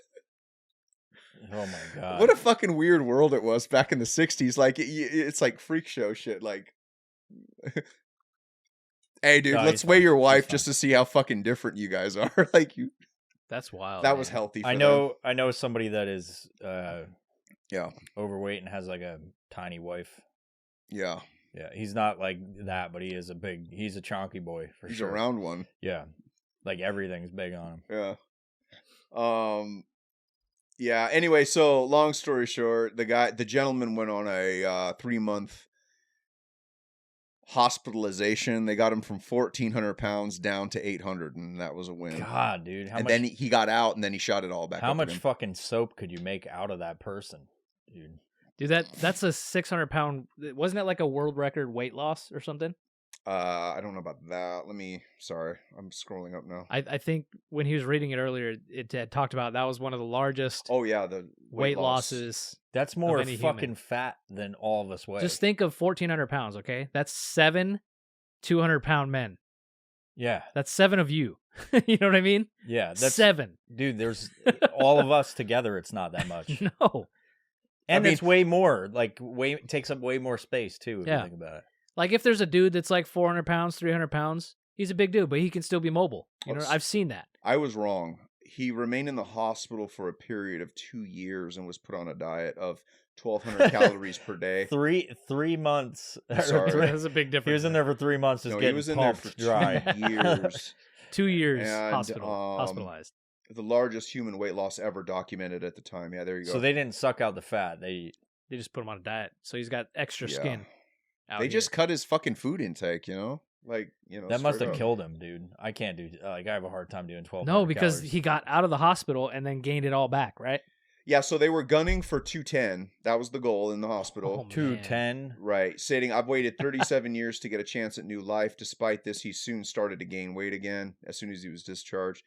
B: Oh my god!
C: What a fucking weird world it was back in the 60s. Like, it's like freak show shit. Like, hey, dude,
B: No,
C: let's
B: he's
C: weigh
B: fine.
C: your wife
B: He's
C: just to see how fucking different you guys are. Like,
D: That's wild.
C: that was
D: man.
C: healthy. For
B: I
C: them.
B: know somebody that is
C: Yeah.
B: overweight and has like a tiny wife.
C: Yeah.
B: Yeah, he's not like that, but he's a chonky boy for
C: He's
B: sure.
C: a round one.
B: Yeah, like everything's big on him.
C: Yeah. Yeah. Anyway, so long story short, the gentleman went on a 3-month hospitalization. They got him from 1,400 pounds down to 800, and that was a win.
B: God, dude,
C: And then he got out, and then he shot it all back.
B: how
C: up
B: much
C: again.
B: fucking soap could you make out of that person, dude?
D: Dude, that's a 600-pound. Wasn't it like a world record weight loss or something?
C: I don't know about that. Sorry, I'm scrolling up now.
D: I think when he was reading it earlier, it had talked about that was one of the largest
C: Oh yeah, the
D: weight
C: loss.
D: losses.
B: That's more
D: any
B: fucking
D: human.
B: fat than all of us weigh.
D: Just think of 1,400 pounds, okay? That's 7 200-pound men.
B: yeah,
D: That's 7 of you. You know what I mean?
B: yeah. That's
D: 7.
B: dude. There's all of us together. It's not that much,
D: No.
B: and
C: I
B: it's way more. Like takes up way more space too. If
D: Yeah.
B: you think about it.
D: Like if there's a dude that's like 400 pounds, 300 pounds, he's a big dude, but he can still be mobile. You know,
C: Let's-
D: I've seen that.
C: I was wrong. He remained in the hospital for a period of 2 years and was put on a diet of 1,200 calories per day.
B: 3 months.
C: Sorry.
D: That's a big
B: He
D: difference.
B: was in there for 3 months, just
C: No, he
B: getting
C: was in there
B: pumped
C: for 2
B: dry.
C: years.
D: 2 years
C: And,
D: hospitalized.
C: The largest human weight loss ever documented at the time. Yeah, there you go.
B: So they didn't suck out the fat.
D: They just put him on a diet, so he's got extra
C: Yeah.
D: skin. out
C: They
D: here.
C: just cut his fucking food intake, like,
B: that must
C: straight
B: have
C: up.
B: killed him, dude. I can't do like I have a hard time doing 12.
D: No, because he got out of the hospital and then gained it all back, right?
C: Yeah, so they were gunning for 210. That was the goal in the hospital.
D: Oh,
B: 210.
C: Right, stating, I've waited 37 years to get a chance at new life. Despite this, he soon started to gain weight again as soon as he was discharged.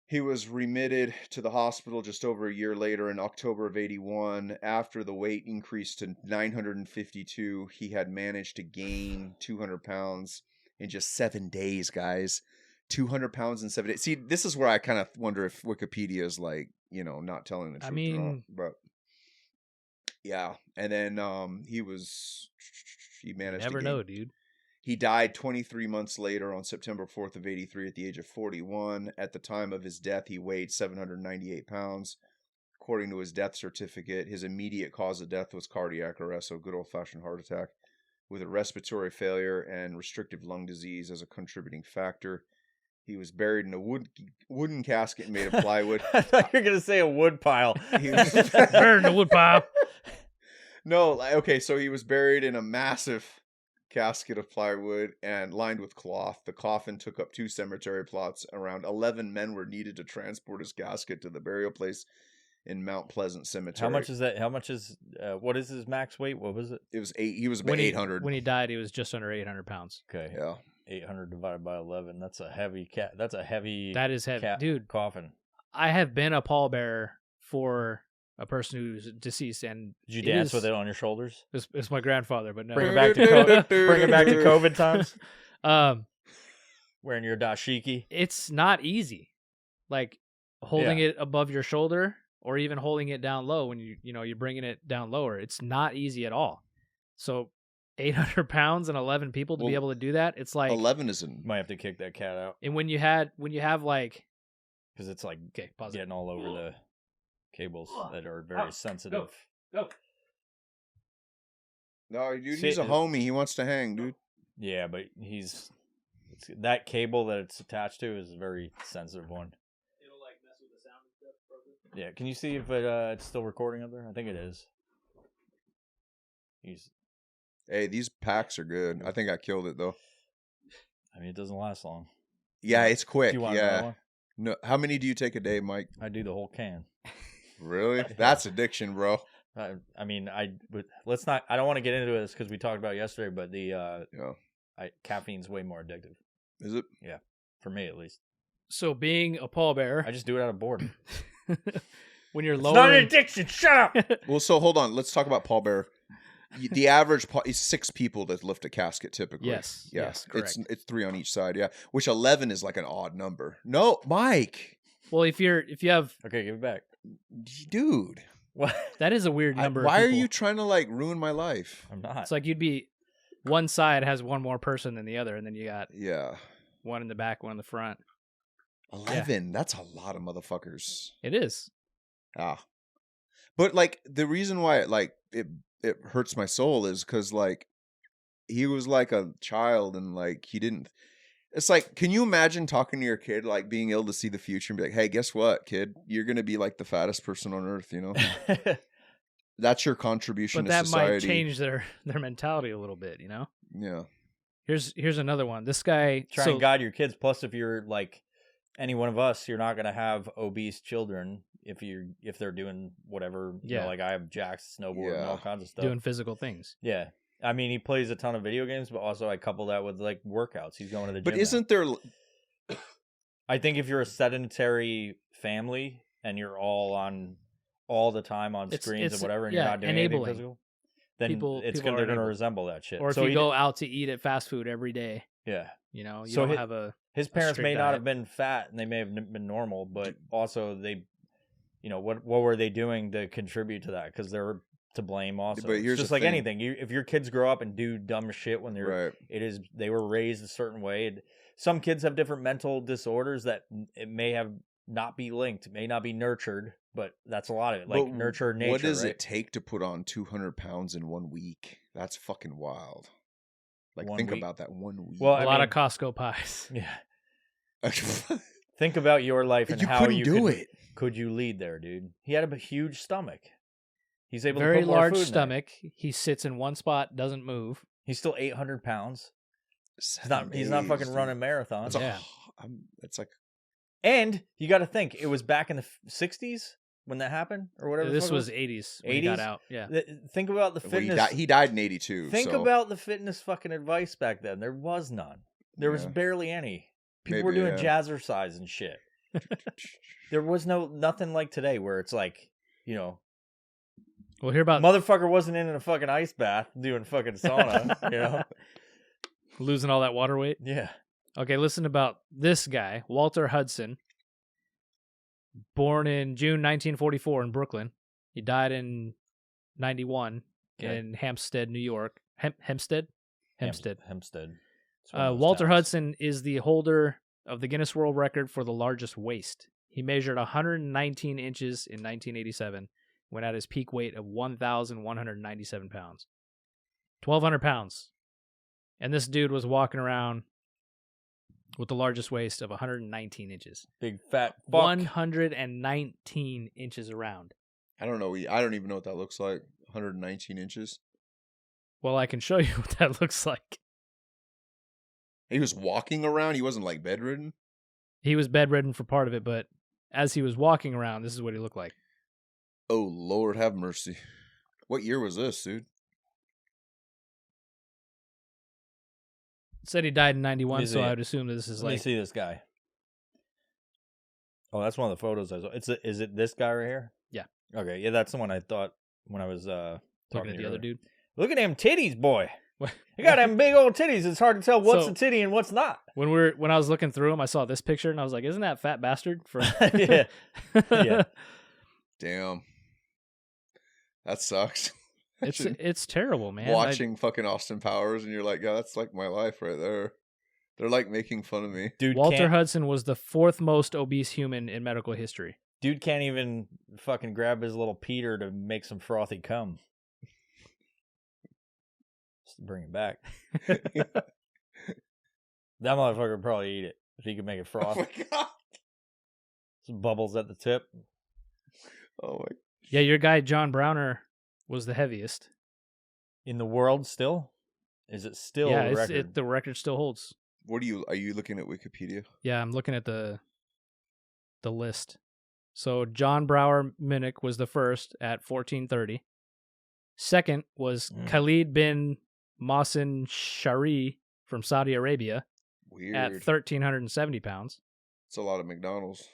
C: He was remitted to the hospital just over a year later in October of 81. After the weight increased to 952, he had managed to gain 200 pounds in just 7 days, guys. 200 pounds in 7 days. See, this is where I kind of wonder if Wikipedia is like, not telling the truth.
D: I mean,
C: but yeah. And then he managed
D: Never
C: to
D: know, dude.
C: He died 23 months later on September 4th of 83 at the age of 41. At the time of his death, he weighed 798 pounds. According to his death certificate, his immediate cause of death was cardiac arrest, so good old-fashioned heart attack, with a respiratory failure and restrictive lung disease as a contributing factor. He was buried in a wooden casket made of plywood.
B: I thought you were gonna say a wood pile.
C: He was
D: Burn the wood pile.
C: No, okay, so he was buried in a massive casket of plywood and lined with cloth. The coffin took up 2 cemetery plots. Around 11 men were needed to transport his casket to the burial place in Mount Pleasant Cemetery.
B: How much is that? How much is what is his max weight? What was it?
C: It was 8. He was about
D: When
C: 800.
D: he died, he was just under 800 pounds.
B: Okay,
C: Yeah.
B: 800 divided by 11. That's a heavy cat. That's a heavy.
D: That is heavy, dude.
B: Coffin.
D: I have been a pallbearer for a person who's deceased, and
B: Did you dance with it on your shoulders?
D: It's my grandfather, but no.
B: Bring it back to COVID. Bring it back to COVID times.
D: Um,
B: Wearing your dashiki.
D: it's not easy, like holding
B: Yeah.
D: it above your shoulder or even holding it down low when you're bringing it down lower. It's not easy at all. So 800 pounds and 11 people to be
C: Well,
D: able to do that, it's like
C: 11 isn't.
B: Might have to kick that cat out
D: and when you have like
B: because it's like
D: okay, pause it.
B: getting all over the cables that are very sensitive.
D: Go.
C: No, dude,
B: See,
C: he's a homie. He wants to hang, dude.
B: Yeah, but that cable that it's attached to is a very sensitive one.
D: It'll like mess with the sound and stuff, probably.
B: Yeah, can you see if it's still recording up there? I think it is.
C: Hey, these packs are good. I think I killed it, though.
B: I mean, it doesn't last long.
C: Yeah, it's quick.
B: Do you want another
C: Yeah.
B: one?
C: No, how many do you take a day, Mike?
B: I do the whole can.
C: Really? That's addiction, bro.
B: I mean, let's not. I don't want to get into this because we talked about it yesterday, but
C: Yeah.
B: caffeine's way more addictive
C: Is it?
B: for me, at least.
D: So being a pallbearer,
B: I just do it out of boredom.
D: when you're
B: It's not an
D: lowering,
B: addiction. Shut up.
C: Well, so hold on. Let's talk about pallbearer. The average is 6 people that lift a casket typically.
D: Yes,
C: Yeah.
D: yes, correct.
C: It's 3 on each side. Yeah. Which 11 is like an odd number. No, Mike,
D: well, if you have
B: Okay, give it back.
C: dude.
B: What?
D: that is a weird number. of
C: Why are
D: people.
C: you trying to like ruin my life?
B: I'm not.
D: It's like you'd be one side has one more person than the other, and then you got
C: Yeah.
D: one in the back, one in the front.
C: 11. That's a lot of motherfuckers.
D: It is.
C: Ah. But like the reason why it hurts my soul is because like he was like a child and like he didn't. It's like, can you imagine talking to your kid, like being able to see the future and be like, hey, guess what, kid? You're going to be like the fattest person on earth, That's your contribution
D: But
C: to
D: that
C: society.
D: might change their mentality a little bit,
C: Yeah.
D: Here's another one. This guy
B: Try and guide your kids. Plus, if you're like any one of us, you're not gonna have obese children if they're doing whatever.
D: Yeah.
B: Like I have jacks, snowboard, and all
C: Yeah.
B: kinds of stuff.
D: doing physical things.
B: Yeah. I mean, he plays a ton of video games, but also I couple that with like workouts. He's going to the gym.
C: But
B: now.
C: isn't there?
B: I think if you're a sedentary family and you're all the time on screens and whatever, and you're not doing anything physical, then they're going to resemble that shit.
D: Or if you go out to eat at fast food every day,
B: yeah,
D: you don't have
B: his parents may not have been fat and they may have been normal, but also they, what were they doing to contribute to that? Because they're to blame also.
C: But here's
B: it's just like anything. If your kids grow up and do dumb shit when they're they were raised a certain way. And some kids have different mental disorders that it may have not be linked, may not be nurtured, but that's a lot of it. Like nurture nature.
C: What does it take to put on 200 pounds in 1 week? That's fucking wild. Like, think about that 1 week.
D: Well, a lot of Costco pies.
B: Yeah. Think about your life and how you
C: do it.
B: Could you lead there, dude? He had a huge stomach. He's able
D: very
B: to put more
D: large
B: food
D: stomach. He sits in one spot, doesn't move.
B: He's still 800 pounds. He's not fucking running marathons.
C: It's like,
B: and you got to think it was back in the 60s when that happened or whatever.
D: This was 80s when he got out. Yeah.
B: Think about the fitness.
C: He died in 82.
B: Think about the fitness fucking advice back then. There was none. There was barely any. People were doing jazzercise and shit. There was nothing like today where it's like,
D: We'll hear about
B: motherfucker wasn't in a fucking ice bath doing fucking sauna,
D: losing all that water weight.
B: Yeah.
D: Okay, listen about this guy, Walter Hudson, born in June 1944 in Brooklyn. He died in 91 in Hampstead, New York. Hempstead. Walter Hudson is the holder of the Guinness World Record for the largest waist. He measured 119 inches in 1987, when at his peak weight of 1,197 pounds. 1,200 pounds. And this dude was walking around with the largest waist of 119 inches.
B: Big fat fuck.
D: 119 inches around.
C: I don't know. I don't even know what that looks like. 119 inches.
D: Well, I can show you what that looks like.
C: He was walking around? He wasn't like bedridden?
D: He was bedridden for part of it, but as he was walking around, this is what he looked like.
C: Oh, Lord have mercy. What year was this, dude?
D: It said he died in 91, so I would assume that this is
B: Let me see this guy. Oh, that's one of the photos I saw. Is it this guy right here?
D: Yeah.
B: Okay, yeah, that's the one I thought when I was
D: talking to the other dude.
B: Look at them titties, boy. You got them big old titties. It's hard to tell what's a titty and what's not.
D: When I was looking through them, I saw this picture and I was like, "Isn't that fat bastard?"
B: Yeah. Yeah.
C: Damn. That sucks.
D: It's terrible, man.
C: Watching fucking Austin Powers and you're like, yeah, that's like my life right there. They're like making fun of me.
D: Dude, Walter Hudson was the 4th most obese human in medical history.
B: Dude can't even fucking grab his little Peter to make some frothy cum. Just to bring it back. That motherfucker would probably eat it if he could make it froth.
C: Oh my God.
B: Some bubbles at the tip.
C: Oh my.
D: Yeah, your guy John Browner was the heaviest
B: in the world. Still, is it still?
D: Yeah,
B: the record?
D: The record still holds.
C: What are you looking at Wikipedia?
D: Yeah, I'm looking at the list. So John Brower Minnick was the first at 1430. Second was Khalid bin Mohsen Shari from Saudi Arabia.
C: Weird.
D: At 1,370 pounds.
C: It's a lot of McDonald's.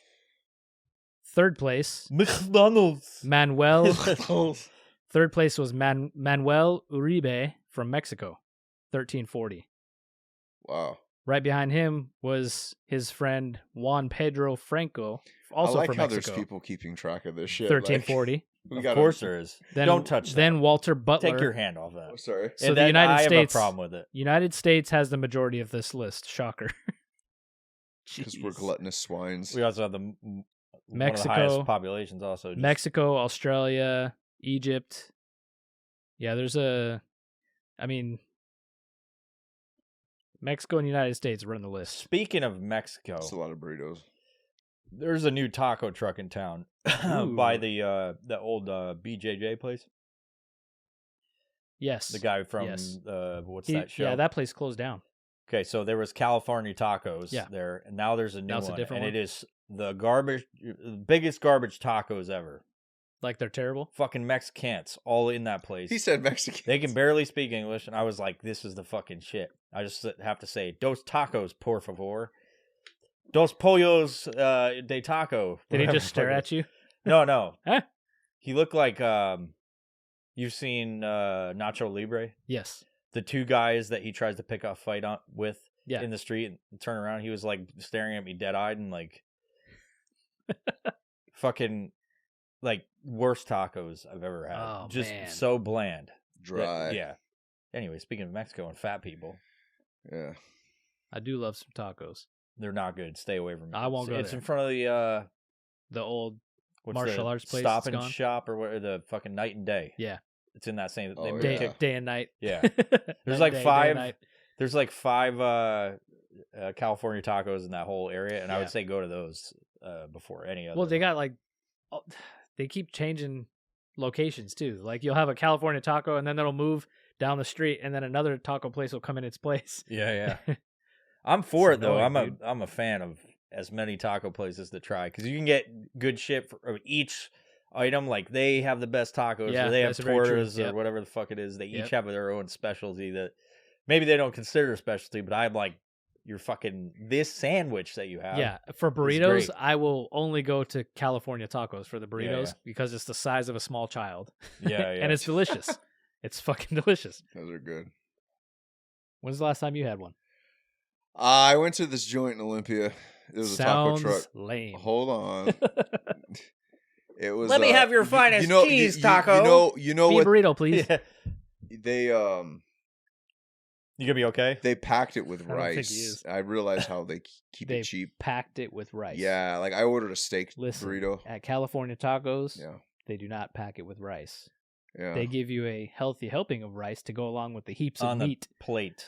D: Third place,
B: McDonald's.
D: Manuel. Third place was Manuel Uribe from Mexico, 1,340.
C: Wow.
D: Right behind him was his friend Juan Pedro Franco, also from Mexico. I like how there's
C: people keeping track of this shit.
D: 1,340.
B: Of course there is. Don't touch that.
D: Then Walter Butler.
B: Take your hand off that.
C: Oh, sorry.
D: So the United States.
B: I have a problem with it.
D: United States has the majority of this list. Shocker.
C: Because we're gluttonous swines.
B: We also have
D: Mexico,
B: one of the highest populations. Also,
D: Mexico, Australia, Egypt. Yeah, Mexico and the United States run the list.
B: Speaking of Mexico,
C: that's a lot of burritos.
B: There's a new taco truck in town by the old BJJ place.
D: Yes,
B: the guy from what's that show?
D: Yeah, that place closed down.
B: Okay, so there was California Tacos there, and now there's a new one,
D: a different one.
B: It is the biggest garbage tacos ever.
D: Like they're terrible.
B: Fucking Mexicans all in that place.
C: He said Mexican.
B: They can barely speak English, and I was like, this is the fucking shit. I just have to say, dos tacos, por favor. Dos pollos de taco.
D: Did he just stare at you?
B: No.
D: Huh?
B: He looked like, you've seen Nacho Libre?
D: Yes.
B: The two guys that he tries to pick a fight with
D: Yeah.
B: in the street and turn around. He was like staring at me dead-eyed and like fucking like worst tacos I've ever had.
D: Oh,
B: just
D: man.
B: so bland.
C: Dry.
B: Yeah. Anyway, speaking of Mexico and fat people,
C: Yeah.
D: I do love some tacos.
B: they're not good. Stay away from it.
D: I won't go
B: It's
D: there.
B: in front of the
D: The old
B: what's
D: martial
B: the
D: arts place
B: Stop
D: that's
B: and
D: gone?
B: Shop or what? The fucking Night and Day.
D: Yeah.
B: It's in that same.
C: Oh,
B: they
C: yeah.
B: moved
D: day,
B: it-
D: day and night.
B: Yeah.
D: Night
B: like
D: and day,
B: five-
D: day and night.
B: There's like 5 California tacos in that whole area, and I
D: Yeah.
B: would say go to those before any other.
D: Well, they got like, they keep changing locations too. Like you'll have a California taco, and then it'll move down the street, and then another taco place will come in its place.
B: Yeah. I'm for
D: It's
B: it though.
D: annoying,
B: I'm a fan of as many taco places to try because you can get good shit for each item. Like they have the best tacos,
D: Yeah,
B: or they have
D: that's very true.
B: tortas, or
D: Yep.
B: whatever the fuck it is. They
D: Yep.
B: each have their own specialty that maybe they don't consider a specialty, but I'm like, you're fucking this sandwich that you have.
D: Yeah, for burritos,
B: great.
D: I will only go to California tacos for the burritos
B: yeah.
D: because it's the size of a small child.
B: Yeah.
D: And it's delicious. It's fucking delicious.
C: Those are good.
D: When's the last time you had one?
C: I went to this joint in Olympia. It was a taco
D: Sounds
C: truck.
D: lame.
C: Hold on. It was.
B: Let me have your finest cheese taco.
C: You know
D: Bean
C: what?
D: burrito, please.
B: Yeah.
C: They
B: You gonna be okay?
C: they packed it with
D: I don't think he
C: rice.
D: is.
C: I realized how they keep
D: They
C: it cheap.
D: packed it with rice.
C: Yeah, like I ordered a steak
D: Listen,
C: burrito.
D: at California tacos,
C: Yeah,
D: they do not pack it with rice.
C: yeah.
D: They give you a healthy helping of rice to go along with the heaps of
B: On the
D: meat.
B: plate,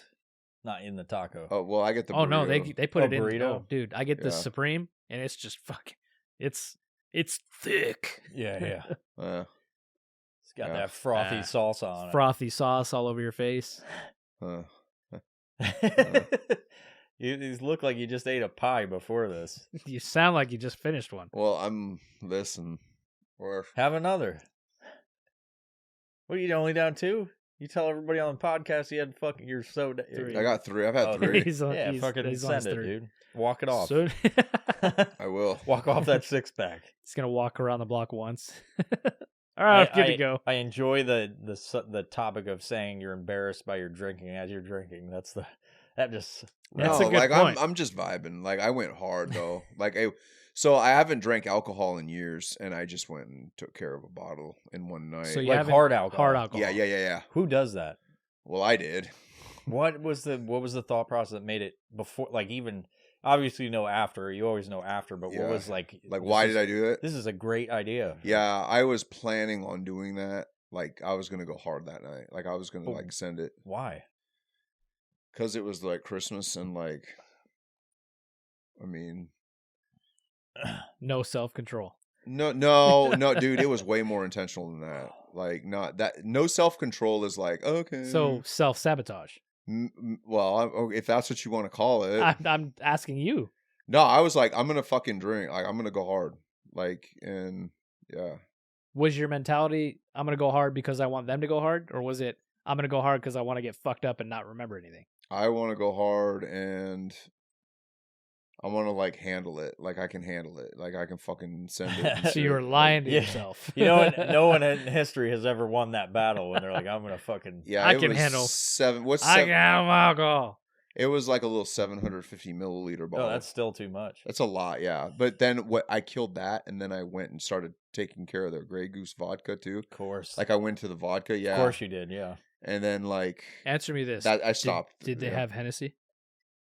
B: not in the taco.
C: Oh well, I get the.
D: Oh no, they
C: burrito.
D: put
B: Oh,
D: it in.
B: burrito?
D: Oh, dude, I get the
C: Yeah.
D: supreme, and it's just fucking. It's thick.
B: Yeah. It's got
C: Yeah.
B: that frothy
D: Ah.
B: salsa on
D: Frothy sauce all over your face.
C: Uh,
B: it. You look like you just ate a pie before this.
D: You sound like you just finished one.
C: well, I'm listen. Or
B: Have another. What are you only down 2? You tell everybody on the podcast you had fucking your soda.
D: 3.
C: I got 3. I've had
B: Oh,
C: 3.
D: He's on,
B: Yeah,
D: he's,
B: fucking
D: he's on
B: send
D: his
B: it,
D: third.
B: dude. Walk it off.
D: So,
C: I will.
B: Walk off that 6-pack.
D: he's gonna walk around the block once. All right, good to go.
B: I enjoy the topic of saying you're embarrassed by your drinking as you're drinking. That's
D: That's
C: no,
D: a good
C: like
D: point.
C: I'm just vibing. Like I went hard though. So I haven't drank alcohol in years, and I just went and took care of a bottle in one night.
D: So you
B: like
D: haven't-
B: hard alcohol.
D: Hard alcohol.
C: Yeah.
B: Who does that?
C: Well, I did.
B: What was the thought process that made it before? Like even obviously you know after. You always know after, but
C: Yeah.
B: what was like?
C: Why did I do that?
B: This is a great idea.
C: Yeah, I was planning on doing that. Like I was gonna go hard that night. Like I was gonna
B: Oh.
C: like send it
B: Why?
C: because it was like Christmas and like, I mean,
D: No self control.
C: no, dude, it was way more intentional than that. Like not that. No self control is like okay.
D: So self sabotage.
C: well, if that's what you want to call it.
D: I'm asking you.
C: No, I was like, I'm gonna fucking drink. Like I'm gonna go hard. Like and yeah.
D: Was your mentality I'm gonna go hard because I want them to go hard, or was it I'm gonna go hard because I want to get fucked up and not remember anything?
C: I want to go hard and I want to like handle it. Like I can handle it. Like I can fucking send it. and
D: So you were
C: shit.
D: lying to
B: Yeah.
D: yourself.
B: You know, no one in history has ever won that battle when they're like, "I'm gonna fucking."
C: Yeah,
D: I
C: it
D: can
C: was
D: handle-
C: 7. What's
D: I
C: 7?
D: can handle alcohol.
C: It was like a little 750 milliliter bottle.
B: No, that's still too much.
C: That's a lot, yeah. But then what? I killed that, and then I went and started taking care of their Grey Goose vodka too.
B: Of course,
C: Like I went to the vodka, yeah.
B: of course you did, yeah.
C: And then like
D: Answer me this.
C: that, I stopped.
D: Did they
C: yeah.
D: have Hennessy?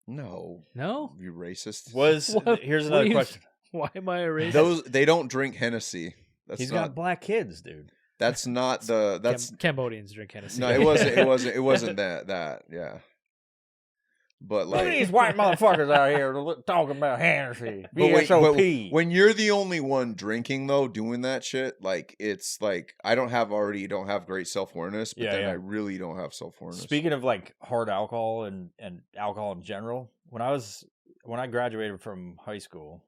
C: No,
D: No.
C: you racist.
B: Was
D: What-
B: here's
D: what
B: another
D: do you-
B: question.
D: Why am I a racist?
C: Those they don't drink Hennessy. That's
B: He's
C: not.
B: got black kids, dude.
C: That's not the. That's
D: Cambodians drink Hennessy.
C: no. It wasn't. It wasn't. It wasn't that. That yeah. But
B: Look at
C: like.
B: these white motherfuckers out here talking about Hennessy.
C: But
B: VSOP.
C: when you're the only one drinking though, doing that shit, like it's like I don't have great self awareness, but
B: Yeah,
C: then
B: yeah.
C: I really don't have self awareness.
B: Speaking of like hard alcohol and alcohol in general, when I graduated from high school,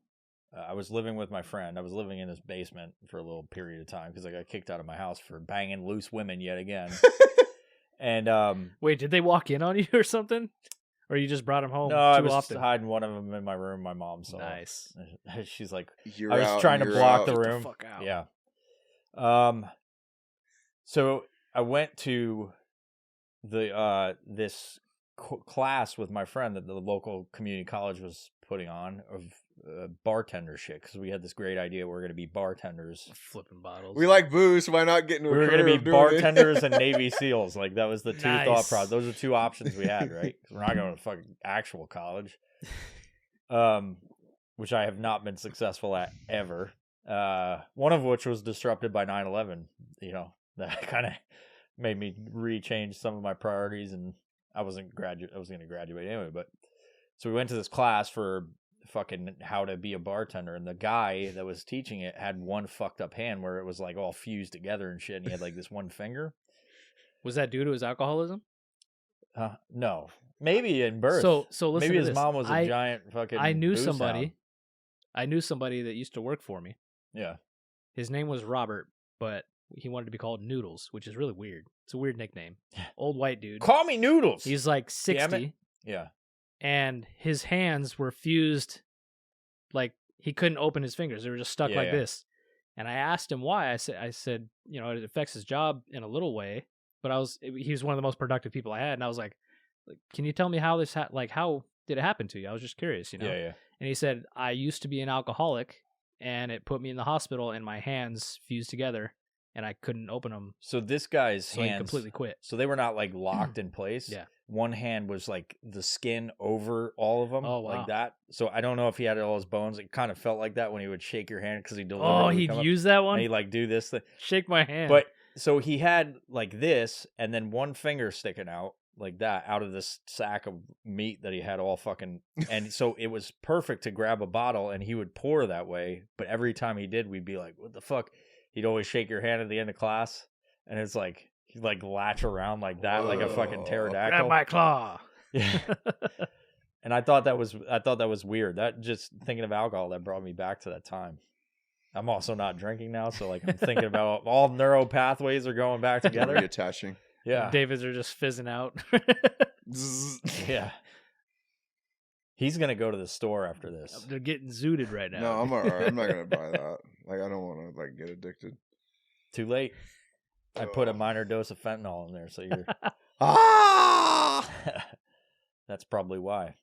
B: I was living with my friend. I was living in his basement for a little period of time because I got kicked out of my house for banging loose women yet again. And
D: Wait, did they walk in on you or something? Or you just brought them home
B: no, I
D: too
B: was
D: often?
B: hiding one of them in my room. My mom saw.
D: Nice.
B: She's like,
C: You're
B: I was
C: out,
B: trying to
C: you're
B: block
C: out.
B: the
D: Get the
B: room.
D: fuck out.
B: Yeah. So I went to the this class with my friend that the local community college was putting on of bartender shit because we had this great idea we're going to be bartenders.
D: Flipping bottles.
C: We like booze. Why not get into a
B: We were going to
C: career
B: be
C: of doing it?
B: bartenders and Navy SEAls. Like that was the two thought
D: Nice.
B: process. Those are two options we had, right? 'Cause we're not going to fucking actual college, which I have not been successful at ever. One of which was disrupted by 9/11. You know, that kind of made me rechange some of my priorities, and I was going to graduate anyway. But so we went to this class for fucking how to be a bartender, and the guy that was teaching it had one fucked up hand where it was like all fused together and shit, and he had like this one finger.
D: Was that due to his alcoholism?
B: No, maybe in birth.
D: So listen
B: maybe
D: to
B: his
D: this.
B: mom was a giant fucking.
D: I knew
B: booze
D: somebody.
B: hound.
D: I knew somebody that used to work for me.
B: Yeah.
D: His name was Robert, but he wanted to be called Noodles, which is really weird. It's a weird nickname. Old white dude.
B: Call me Noodles.
D: He's like
B: Damn
D: 60.
B: it. Yeah.
D: And his hands were fused, like he couldn't open his fingers. They were just stuck like this. And I asked him why. I said, you know, it affects his job in a little way, but he was one of the most productive people I had. And I was like can you tell me how this, how did it happen to you? I was just curious, you know?
B: Yeah.
D: And he said, I used to be an alcoholic and it put me in the hospital and my hands fused together and I couldn't open them.
B: So this guy's
D: So
B: hands
D: he completely quit.
B: So they were not like locked in place.
D: Yeah.
B: One hand was like the skin over all of them,
D: Oh, wow.
B: like that. So I don't know if he had all his bones. It kind of felt like that when he would shake your hand because he delivered.
D: Oh, he'd use that one?
B: And he'd like do this thing.
D: Shake my hand.
B: But so he had like this, and then one finger sticking out like that out of this sack of meat that he had all fucking. And so it was perfect to grab a bottle, and he would pour that way. But every time he did, we'd be like, "What the fuck?" He'd always shake your hand at the end of class, and it's like he'd like latch around like that, like a fucking pterodactyl.
D: grab my claw.
B: Yeah. And I thought that was weird. That just thinking of alcohol, that brought me back to that time. I'm also not drinking now, so like I'm thinking about all neural pathways are going back together.
C: Reattaching.
B: Yeah.
D: David's are just fizzing out.
B: Yeah. He's gonna go to the store after this.
D: They're getting zooted right now.
C: No, I'm alright. I'm not gonna buy that. Like, I don't want to like get addicted.
B: Too late. I put a minor dose of fentanyl in there, so you're.
C: Ah!
B: That's probably why.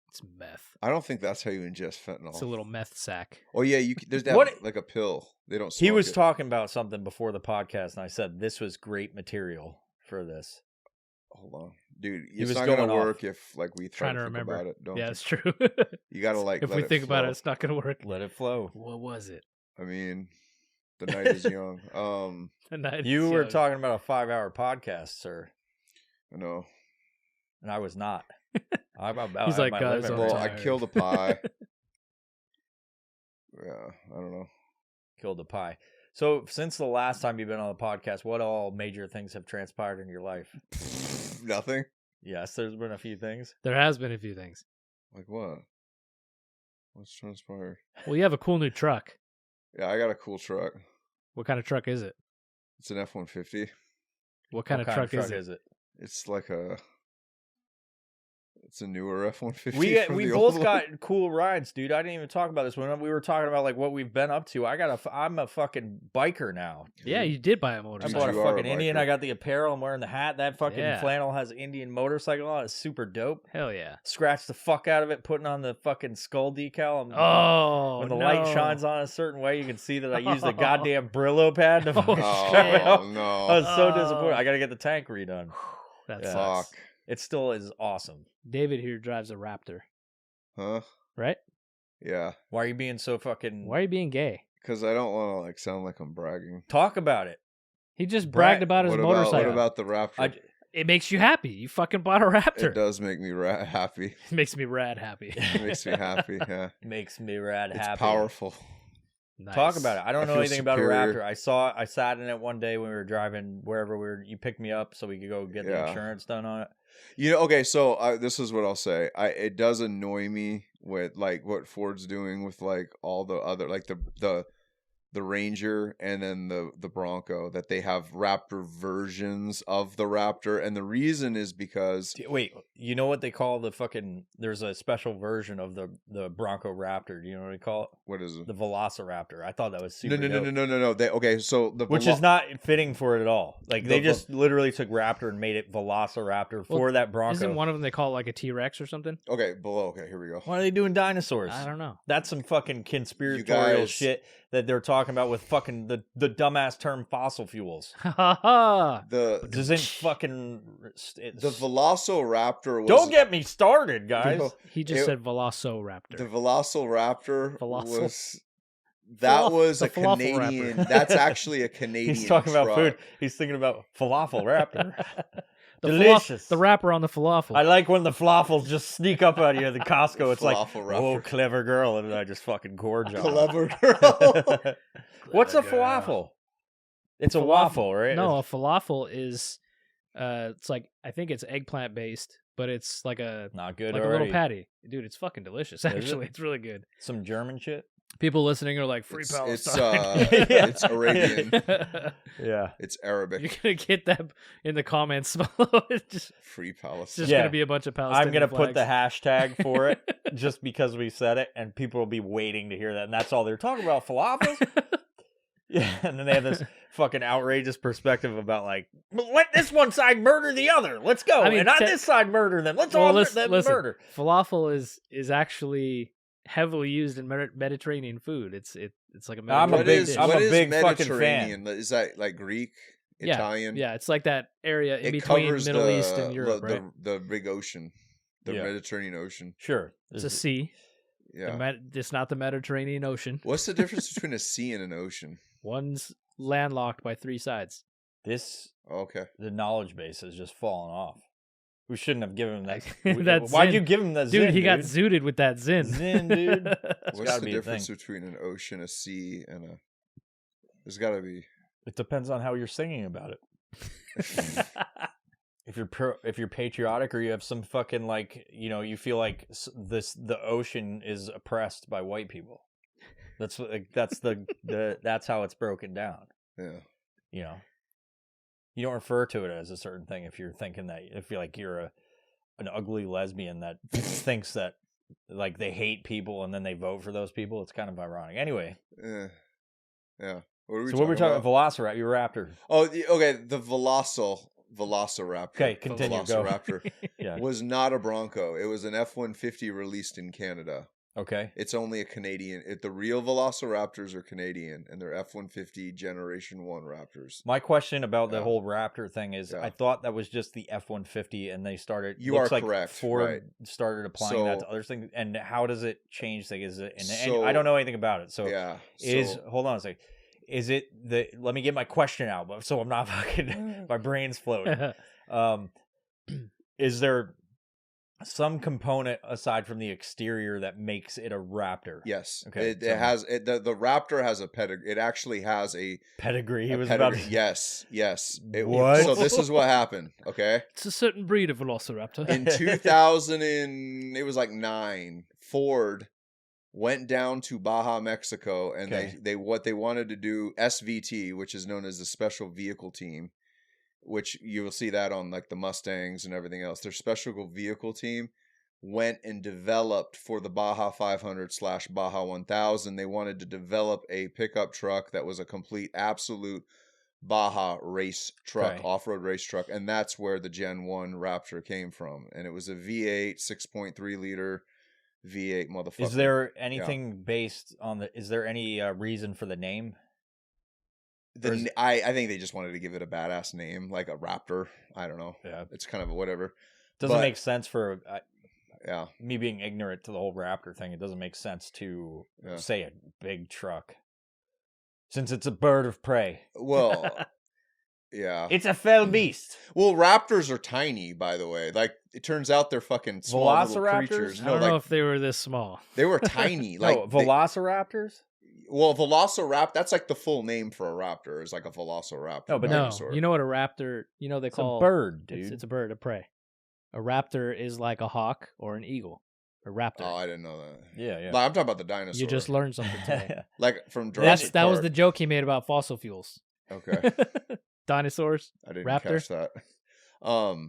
D: It's meth.
C: I don't think that's how you ingest fentanyl.
D: It's a little meth sack.
C: Oh yeah, there's that
B: What-
C: like a pill. They don't.
B: He
C: smoke
B: was
C: it.
B: talking about something before the podcast, and I said this was great material for this.
C: Hold on, dude.
B: He
C: It's
B: was
C: not gonna
B: going off.
C: work if like we try
D: Trying to
C: to think
D: remember.
C: about it. Don't
D: Yeah,
C: you?
D: it's true.
C: You gotta like.
D: if
C: let
D: we
C: it
D: think about
C: flow.
D: it, it's not going to work.
B: Let it flow.
D: What was it?
C: I mean, the night is young.
D: The night
B: You
D: is
B: were
D: young.
B: talking about a 5-hour podcast, sir,
C: I know.
B: and I was not. I'm about.
D: He's
B: at
D: like,
B: my
D: "Guys,
B: limit
D: I'm
B: right
C: Well,
B: now."
C: I
D: tired.
C: killed a pie. Yeah, I don't know.
B: Killed the pie. So, since the last time you've been on the podcast, what all major things have transpired in your life?
C: Nothing.
B: Yes, there's been a few things.
D: There has been a few things.
C: Like what? What's transpired?
D: Well, you have a cool new truck.
C: Yeah, I got a cool truck.
D: What kind of truck is it?
C: It's an F-150.
D: What kind
B: What
D: of truck is it?
C: It's like it's a newer F-150. from
B: We
C: the
B: both
C: old
B: got
C: one.
B: cool rides, dude. I didn't even talk about this when we were talking about like what we've been up to. I'm a fucking biker now.
D: Yeah, you did buy a
B: I
D: motorcycle.
B: bought a
C: you are a
B: fucking Indian.
C: biker.
B: I got the apparel. I'm wearing the hat. That fucking
D: Yeah.
B: flannel has Indian motorcycle on it. It's super dope.
D: Hell yeah.
B: Scratched the fuck out of it, putting on the fucking skull decal.
D: Oh,
B: When the
D: no.
B: light shines on a certain way, you can see that I used the goddamn Brillo pad to
D: Oh,
B: fucking strap it
C: Oh
B: up.
C: no!
B: I was so
D: Oh.
B: disappointed. I got to get the tank redone.
D: That
B: Yeah.
D: sucks.
C: Fuck.
B: It still is awesome.
D: David here drives a Raptor,
C: Huh?
D: right?
C: Yeah.
B: Why are you being so fucking...
D: Why are you being gay?
C: Because I don't want to like sound like I'm bragging.
B: Talk about it.
D: He just
B: Brag-
D: bragged about his
C: What
D: motorcycle.
C: about the Raptor?
D: It makes you happy. You fucking bought a Raptor.
C: It does make me happy.
D: It makes me rad happy.
C: It makes me happy. Yeah.
B: Makes me rad
C: It's
B: happy.
C: powerful.
D: Nice.
B: Talk about it. I don't
C: I
B: know
C: feel
B: anything about a
C: superior.
B: Raptor. I sat in it one day when we were driving wherever you picked me up so we could go get the
C: Yeah.
B: insurance done on it.
C: You know, okay, so this is what I'll say. It does annoy me with like what Ford's doing with like all the other like the Ranger and then the Bronco, that they have Raptor versions of the Raptor, and the reason is because
B: Wait, you know what they call the fucking? There's a special version of the Bronco Raptor. Do you know what they call it?
C: what is it?
B: The Velociraptor. I thought that was super.
C: No. Okay, so
B: Which is not fitting for it at all. Like they
C: The
B: just literally took Raptor and made it Velociraptor for that Bronco.
D: Isn't one of them they call it like a T-Rex or something?
C: okay below. Okay, here we go.
B: Why are they doing dinosaurs?
D: I don't know.
B: That's some fucking conspiratorial
C: guys-
B: shit that they're talking about with fucking the dumbass term fossil fuels.
D: Ha ha!
C: The
B: Doesn't fucking
C: the Velociraptor was
B: don't get me started, guys.
D: He just
C: It-
D: said Velociraptor.
C: the Velociraptor
D: Velocil-
C: was that was
D: the
C: a
D: falafel
C: Canadian.
D: rapper.
C: That's actually a Canadian.
B: He's talking about
C: truck.
B: food. He's thinking about falafel raptor.
D: The
B: Delicious.
D: the wrapper on the falafel.
B: I like when the falafels just sneak up at you at the Costco. It's like,
C: Falafel
B: oh,
C: rapper.
B: clever girl, and I just fucking gorge on.
C: Clever girl.
B: What's a
D: Clever girl.
B: falafel? It's a waffle, right?
D: No, a falafel is it's like I think it's eggplant based, but it's like a
B: Not good
D: like a
B: already.
D: little patty. Dude, it's fucking delicious. Actually, it's really good.
B: Some German shit.
D: People listening are like, "Free
C: It's
D: Palestine."
C: it's Arabian.
B: Yeah.
C: It's Arabic.
D: You're gonna get that in the comments below. It's just,
C: Free
D: it's
C: Palestine.
D: just
B: Yeah.
D: gonna be a bunch of Palestinian
B: I'm gonna put the
D: flags.
B: hashtag for it just because we said it, and people will be waiting to hear that, and that's all they're talking about. Falafels. Yeah, and then they have this fucking outrageous perspective about like, let this one side murder the other. Let's go,
D: I mean,
B: and on this side murder them. Let's all
D: listen,
B: murder.
D: falafel is actually heavily used in Mediterranean food. It's like a
B: I'm a
C: What
B: big-
C: is
D: dish.
B: I'm a
C: what is
B: big fucking
C: Mediterranean? Is that like Greek,
D: Yeah,
C: Italian?
D: Yeah, it's like that area in
C: It
D: between
C: covers
D: Middle
C: the,
D: East and Europe, right?
C: the big ocean, the
B: Yeah.
C: Mediterranean Ocean.
B: Sure,
D: It's a sea.
C: Yeah.
D: It's not the Mediterranean Ocean.
C: What's the difference between a sea and an ocean?
D: One's landlocked by three sides.
B: this
C: Oh, okay.
B: the knowledge base has just fallen off. We shouldn't have given him that.
D: That
B: Why'd
D: zin.
B: you give him that?
D: Dude,
B: zin,
D: he got
B: dude?
D: zooted with that zin.
B: Zin, dude.
C: What's
B: gotta
C: the
B: be a
C: difference
B: thing.
C: between an ocean, a sea, and a? There's got to be.
B: It depends on how you're singing about it. If you're patriotic, or you have some fucking like, you know, you feel like the ocean is oppressed by white people. That's that's how it's broken down.
C: Yeah.
B: You know, you don't refer to it as a certain thing if you're thinking that, if you're like you're an ugly lesbian that thinks that like they hate people and then they vote for those people. It's kind of ironic. Anyway,
C: Yeah. What
B: so what we're talking about? Velociraptor, your raptor.
C: Oh, okay. The Velociraptor.
B: Okay, continue. Go.
C: Velociraptor
B: Yeah.
C: was not a Bronco. It was an F-150 released in Canada.
B: Okay.
C: It's only a Canadian. The real Velociraptors are Canadian, and they're F-150 Generation 1 Raptors.
B: My question about the
C: Yeah.
B: whole Raptor thing is,
C: Yeah.
B: I thought that was just the F-150, and they started.
C: You
B: looks
C: are
B: like
C: correct,
B: Ford
C: right.
B: started applying that
C: So-
B: to other things. And how does it change things? Is it? And
C: So-
B: I don't know anything about it. So
C: Yeah.
B: hold on a second. Is it the? Let me get my question out, but so I'm not fucking. My brain's floating. Is there some component aside from the exterior that makes it a Raptor?
C: Yes.
B: Okay,
C: It
B: so-
C: has the Raptor has a pedigree. It actually has a
B: Pedigree. He was
C: pedigree.
B: about.
C: Yes.
B: What?
C: So this is what happened. Okay.
D: It's a certain breed of Velociraptor.
C: In 2000 and it was like 9, Ford went down to Baja, Mexico, and
B: Okay.
C: they what they wanted to do, SVT, which is known as the Special Vehicle Team, which you will see that on like the Mustangs and everything else. Their Special Vehicle Team went and developed for the Baja 500/Baja 1000. They wanted to develop a pickup truck that was a complete, absolute Baja race truck,
B: Okay.
C: off-road race truck, and that's where the Gen 1 Raptor came from. And it was a V8 6.3 liter V8 motherfucker.
B: Is there anything based on the? Is there any reason for the name? or is-
C: I think they just wanted to give it a badass name, like a Raptor. I don't know.
B: Yeah,
C: It's kind of a whatever.
B: doesn't
C: But-
B: make sense for
C: Yeah.
B: me being ignorant to the whole Raptor thing. It doesn't make sense to
C: Yeah.
B: say a big truck, since it's a bird of prey.
C: Well, yeah.
B: It's a fell beast.
C: Well, Raptors are tiny, by the way. Like, it turns out they're fucking small little
B: Velociraptors?
C: creatures.
D: I
C: No,
D: don't know
C: like,
D: if they were this small.
C: they were tiny. Like,
B: No, Velociraptors.
C: well, Velociraptor, that's like the full name for a raptor, is like a Velociraptor.
B: No, but
D: No,
C: dinosaur.
D: you know what a raptor? You know they
B: It's
D: call
B: a bird, dude.
D: It's a bird of prey. A raptor is like a hawk or an eagle. A raptor.
C: Oh, I didn't know that.
B: Yeah.
C: Like, I'm talking about the dinosaur.
D: You just learned something today.
C: Like from Jurassic
D: That was
C: Park.
D: the joke he made about fossil fuels.
C: Okay,
D: Dinosaurs.
C: I didn't
D: Raptor?
C: catch that.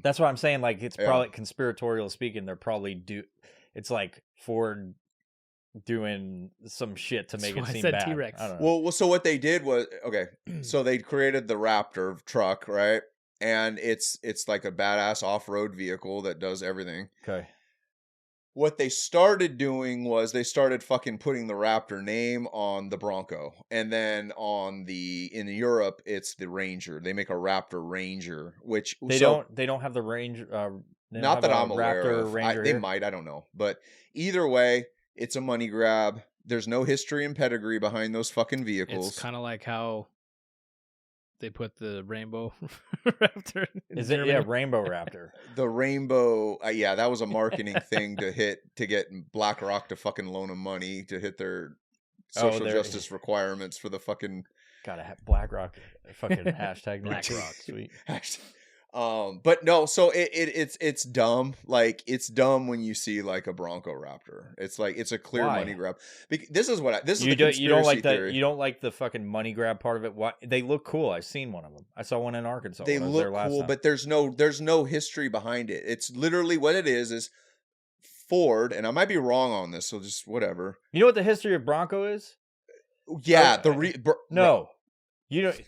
B: That's what I'm saying. Like, it's
C: Yeah.
B: probably conspiratorial speaking. They're probably it's like Ford doing some shit to make
D: That's
B: it
D: why I
B: seem
D: said
B: bad.
D: T-Rex.
B: I don't know.
C: Well, so what they did was so they created the Raptor truck, right? And it's like a badass off-road vehicle that does everything.
B: Okay.
C: What they started doing was they started fucking putting the Raptor name on the Bronco, and then in Europe it's the Ranger. They make a Raptor Ranger, which
B: They don't have the range. They don't
C: not
B: have
C: that
B: a
C: I'm aware
B: Raptor
C: of.
B: Ranger
C: They
B: here?
C: might, I don't know, but either way, it's a money grab. There's no history and pedigree behind those fucking vehicles.
D: It's kind of like how they put the rainbow raptor. In
B: Is it?
D: Germany.
B: Yeah, Rainbow Raptor.
C: The rainbow, yeah, that was a marketing thing to get BlackRock to fucking loan them money to hit their social justice requirements for the fucking
B: Gotta have BlackRock fucking hashtag
D: BlackRock.
B: Sweet.
C: but no, so it's dumb. Like, it's dumb when you see like a Bronco Raptor. It's like it's a clear
B: Why?
C: money grab. This is the
B: You
C: conspiracy
B: don't like
C: theory.
B: that. You don't like the fucking money grab part of it. Why? They look cool. I've seen one of them. I saw one in Arkansas.
C: They
B: when I was there
C: look
B: last
C: cool,
B: time.
C: but there's no history behind it. It's literally what it is Ford, and I might be wrong on this, so just whatever.
B: You know what the history of Bronco is?
C: Yeah,
B: No, you don't.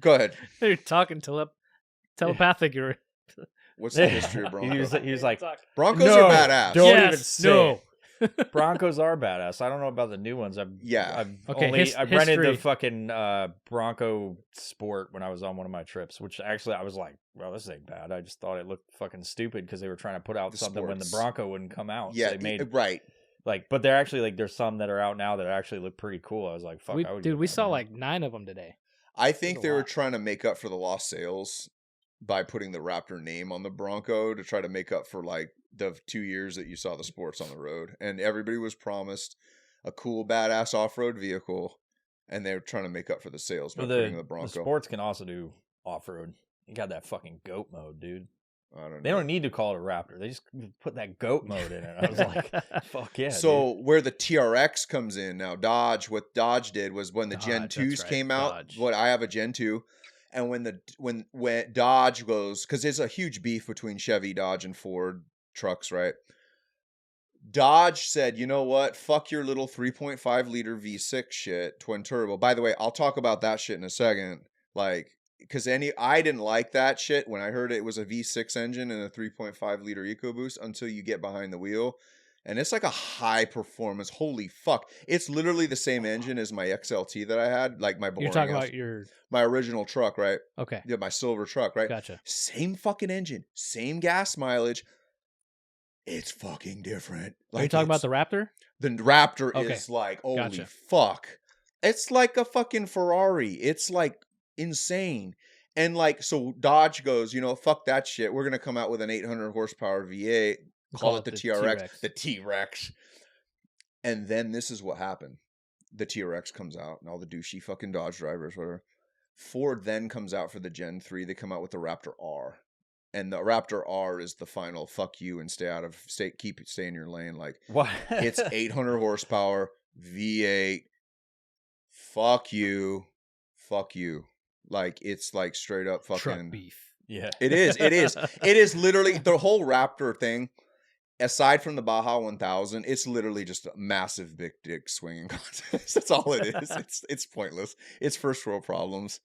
C: Go ahead.
D: You're talking telepathic. You're
C: What's the history of Bronco?
B: He was like,
C: Broncos
B: no,
C: are badass.
B: Don't
D: Yes,
B: even say
D: no.
B: it. Broncos are badass. I don't know about the new ones. I've
D: Okay,
B: I rented
D: history.
B: the fucking Bronco Sport when I was on one of my trips, which actually I was like, well, this ain't bad. I just thought it looked fucking stupid because they were trying to put out
C: The
B: something when the
C: sports.
B: Bronco wouldn't come out.
C: Yeah,
B: so they made
C: right.
B: like, but they're actually like there's some that are out now that actually look pretty cool. I was like, fuck, I would
D: Dude,
B: get
D: we
B: that,
D: saw
B: man.
D: like 9 of them today.
C: I think
D: a
C: they were
D: lot.
C: trying to make up for the lost sales by putting the Raptor name on the Bronco to try to make up for like the 2 years that you saw the sports on the road. And everybody was promised a cool, badass off-road vehicle, and they were trying to make up for the sales by
B: Well,
C: putting the
B: the
C: Bronco.
B: sports can also do off road. You got that fucking goat mode, dude.
C: I don't know.
B: They don't need to call it a Raptor. They just put that goat mode in it. I was like, fuck yeah.
C: So
B: dude.
C: where the TRX comes in now, what Dodge did was when the Gen
D: Dodge,
C: 2s
D: that's right,
C: came out.
D: Dodge.
C: What I have a Gen 2, and when Dodge goes, because there's a huge beef between Chevy, Dodge, and Ford trucks, right? Dodge said, you know what? Fuck your little 3.5 liter V6 shit, twin turbo. By the way, I'll talk about that shit in a second. Like, because I didn't like that shit when I heard it was a V6 engine and a 3.5 liter EcoBoost until you get behind the wheel. And it's like a high performance. Holy fuck. It's literally the same engine as my XLT that I had. Like my boring
D: You're talking
C: ass-
D: about your
C: my original truck, right?
D: okay.
C: Yeah, my silver truck, right?
D: Gotcha.
C: Same fucking engine, same gas mileage. It's fucking different.
D: Are you talking about the Raptor?
C: the Raptor
D: Okay.
C: is like, holy
D: Gotcha.
C: fuck. It's like a fucking Ferrari. It's like insane. And like, so Dodge goes, you know, fuck that shit. We're going to come out with an 800 horsepower V8. Call it the TRX. The T-Rex. And then this is what happened. The TRX comes out and all the douchey fucking Dodge drivers, whatever. Ford then comes out for the Gen 3. They come out with the Raptor R. And the Raptor R is the final fuck you and stay in your lane. Like,
B: What?
C: it's 800 horsepower, V8. Fuck you. Fuck you. Like, it's like straight up fucking
D: Truck beef.
B: Yeah.
C: It is. It is literally the whole Raptor thing. Aside from the Baja 1000, it's literally just a massive big dick swinging contest. That's all it is. It's pointless. It's first world problems.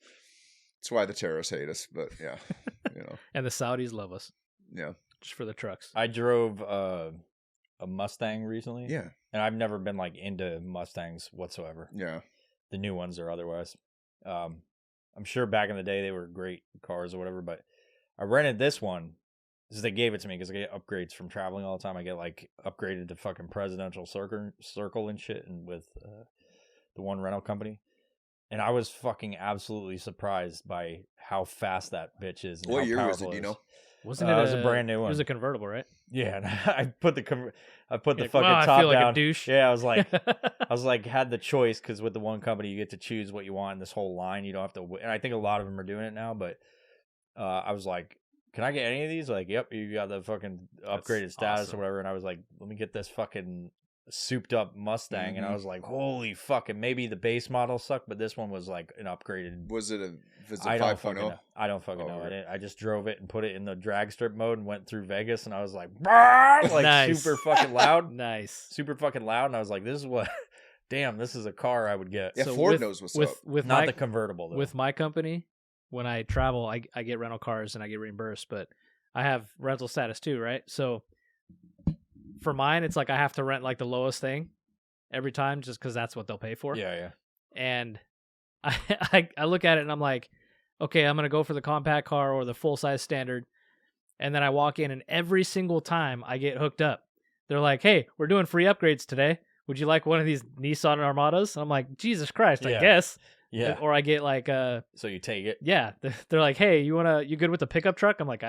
C: That's why the terrorists hate us. But yeah, you know,
D: And the Saudis love us
C: yeah,
D: just for the trucks.
B: I drove a Mustang recently.
C: yeah,
B: And I've never been like into Mustangs whatsoever.
C: yeah.
B: The new ones or otherwise. I'm sure back in the day they were great cars or whatever, but I rented this one because they gave it to me because I get upgrades from traveling all the time. I get like upgraded to fucking presidential circle and shit, and with the one rental company. And I was fucking absolutely surprised by how fast that bitch is. And
C: What
B: how
C: year was it?
B: powerful
C: Do you know?
D: Wasn't
B: it
D: it
B: was a brand new
D: It was
B: one.
D: a convertible, right?
B: Yeah, and I put the
D: You're
B: fucking
D: like, "Wow, I
B: top
D: feel like a
B: down.
D: douche."
B: Yeah, I was like, had the choice because with the one company you get to choose what you want in this whole line. You don't have to. And I think a lot of them are doing it now, but I was like, can I get any of these? Like, yep, you got the fucking upgraded status
D: awesome.
B: or whatever. And I was like, let me get this fucking souped up Mustang. And I
C: Mhm.
B: was like, holy fuck. And maybe the base model sucked, but this one was like an upgraded.
C: Was it a
B: I don't
C: 5.0?
B: fucking know. I don't fucking
C: Oh,
B: know.
C: okay.
B: I just drove it and put it in the drag strip mode and went through Vegas. And I was like, "Brrr!" like
D: Nice.
B: super fucking loud.
D: Nice.
B: Super fucking loud. And I was like, this is what, damn, this is a car I would get.
C: Yeah,
D: So
C: Ford knows what's up.
D: With
B: Not
D: my
B: the convertible, though.
D: with my company, when I travel, I get rental cars and I get reimbursed, but I have rental status too, right? So for mine, it's like I have to rent like the lowest thing every time just because that's what they'll pay for.
B: yeah.
D: And I look at it and I'm like, okay, I'm going to go for the compact car or the full-size standard. And then I walk in and every single time I get hooked up. They're like, hey, we're doing free upgrades today. Would you like one of these Nissan Armadas? And I'm like, Jesus Christ, I
B: Yeah.
D: guess.
B: Yeah.
D: Or I get like
B: So you take it.
D: yeah, they're like, hey, you good with the pickup truck? I'm like,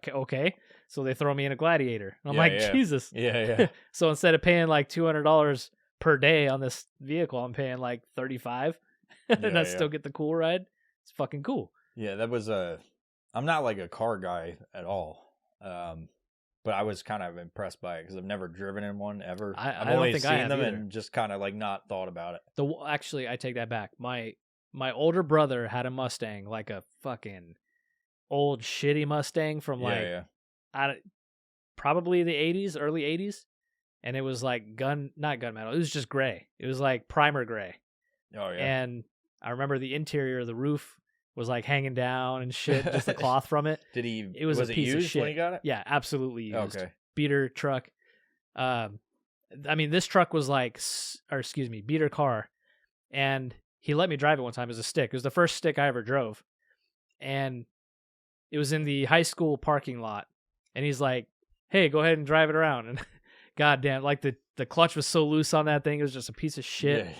D: okay. So they throw me in a Gladiator. I'm
B: Yeah,
D: like,
B: yeah.
D: Jesus.
B: Yeah.
D: So instead of paying like $200 per day on this vehicle, I'm paying like $35, and
B: Yeah,
D: I still get the cool ride. It's fucking cool.
B: Yeah, that was I'm not like a car guy at all. But I was kind of impressed by it because I've never driven in one ever.
D: I
B: I've
D: don't
B: only
D: think I
B: seen
D: have
B: them
D: either.
B: and just kind of like not thought about it.
D: Actually, I take that back. My older brother had a Mustang, like a fucking old shitty Mustang from like probably the 80s, early 80s, and it was like not gunmetal. It was just gray. It was like primer gray.
B: Oh yeah.
D: And I remember the interior, the roof was like hanging down and shit, just the cloth from it.
B: Did he?
D: It was a
B: it
D: piece of
B: used
D: shit.
B: when he got it?
D: Yeah, absolutely used.
B: Okay.
D: Beater truck. I mean, this truck was like, beater car, and he let me drive it one time as a stick. It was the first stick I ever drove, and it was in the high school parking lot. And he's like, "Hey, go ahead and drive it around." And goddamn, like the clutch was so loose on that thing, it was just a piece of shit.
B: Yeah.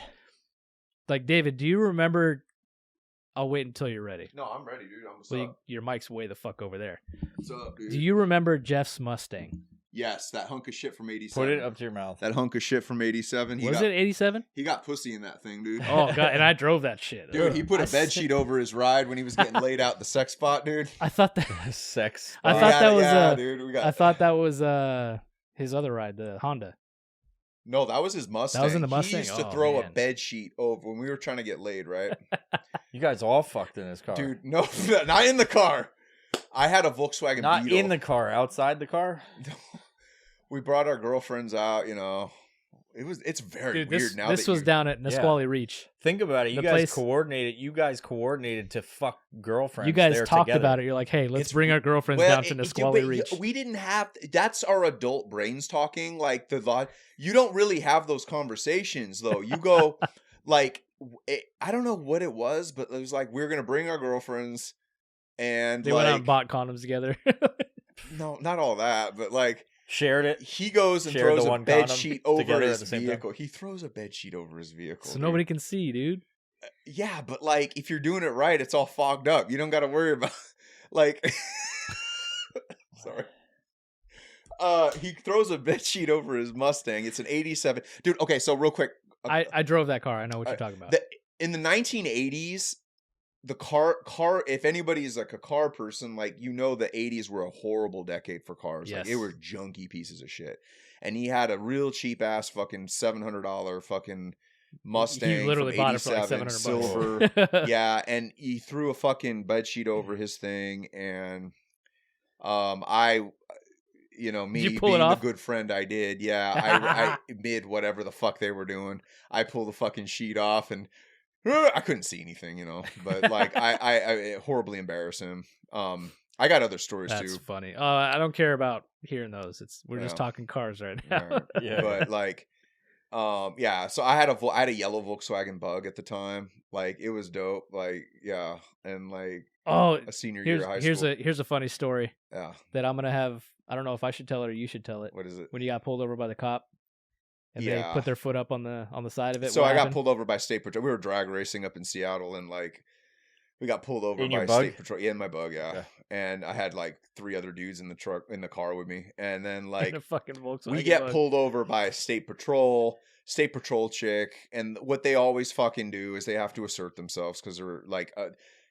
D: Like, David, do you remember? I'll wait until you're ready.
C: No, I'm ready, dude. What's
D: Well,
C: up?
D: your mic's way the fuck over there.
C: What's up, dude?
D: Do you remember Jeff's Mustang?
C: Yes, that hunk of shit from '87.
B: Put it up to your mouth.
C: That hunk of shit from '87.
D: Was it 87?
C: He got pussy in that thing, dude.
D: Oh god, and I drove that shit.
C: Dude, he put
D: I
C: a bed sheet over his ride when he was getting laid out the sex spot, dude.
D: I thought that
B: Sex.
D: I thought that was
C: dude. We got.
D: I thought that was his other ride, the Honda.
C: No, that was his Mustang.
D: That was in the Mustang?
C: He used to
D: Oh,
C: throw a
D: man.
C: bed sheet over when we were trying to get laid, right?
B: You guys all fucked in his car.
C: Dude, no, not in the car. I had a Volkswagen
B: Not
C: Beetle.
B: in the car, outside the car.
C: We brought our girlfriends out, you know. It's very
D: Dude,
C: weird now.
D: this
C: that
D: was
C: you-
D: down at Nisqually Reach.
B: Think about it. You
D: The
B: guys
D: place-
B: coordinated. You guys coordinated to fuck girlfriends.
D: You guys
B: there
D: talked
B: together.
D: about it. You're like, hey, let's
C: It's-
D: bring our girlfriends
C: Well,
D: down to
C: it-
D: Nisqually
C: but
D: Reach.
C: We didn't have. That's our adult brains talking. Like the thought. You don't really have those conversations though. You go like I don't know what it was, but it was like we're gonna bring our girlfriends, and
D: They
C: like
D: went out and bought condoms together.
C: no, not all that, but like
B: Shared it.
C: he goes and
B: Shared the
C: throws a
B: one
C: bed
B: condom
C: sheet over
B: together at
C: his
B: the same time.
C: vehicle. He throws a bed sheet over his vehicle,
D: So
C: dude.
D: nobody can see, dude.
C: Yeah, but like if you're doing it right, it's all fogged up. You don't got to worry about like. Sorry. He throws a bed sheet over his Mustang. It's an '87, dude. Okay, so real quick,
D: I drove that car. I know what you're talking about.
C: in the 1980s, the car. If anybody's like a car person, like you know, the '80s were a horrible decade for cars. Like
D: Yes.
C: they were junky pieces of shit. And he had a real cheap ass fucking $700 fucking Mustang.
D: He literally
C: from
D: bought it for like
C: 87,
D: $700.
C: silver. Yeah, and he threw a fucking bed sheet over his thing, and I, you know, me
D: Did you pull it
C: being the
D: off?
C: good friend I did, yeah, I mid whatever the fuck they were doing, I pulled the fucking sheet off, and I couldn't see anything, you know, but like I horribly embarrassed him. I got other stories
D: That's
C: too,
D: funny. I don't care about hearing those. We're just
C: Yeah.
D: talking cars right now.
C: Right.
B: Yeah.
C: but like, yeah. So I had a yellow Volkswagen Bug at the time. Like it was dope. Like yeah, and like
D: Oh,
C: a senior year of high school.
D: here's a funny story
C: Yeah.
D: that I'm gonna have. I don't know if I should tell it or you should tell it.
C: What is it?
D: When you got pulled over by the cop, and they
C: Yeah.
D: put their foot up on the side of it.
C: So
D: what
C: I got
D: happened?
C: pulled over by state patrol. We were drag racing up in Seattle, and like we got pulled over
B: In
C: by
B: your Bug?
C: state patrol. Yeah, in my Bug. Yeah.
B: Yeah.
C: And I had like 3 other dudes in the car with me, and then
D: in
C: like
D: a fucking Volkswagen.
C: we get
D: Bug.
C: pulled over by a state patrol chick, and what they always fucking do is they have to assert themselves because they're like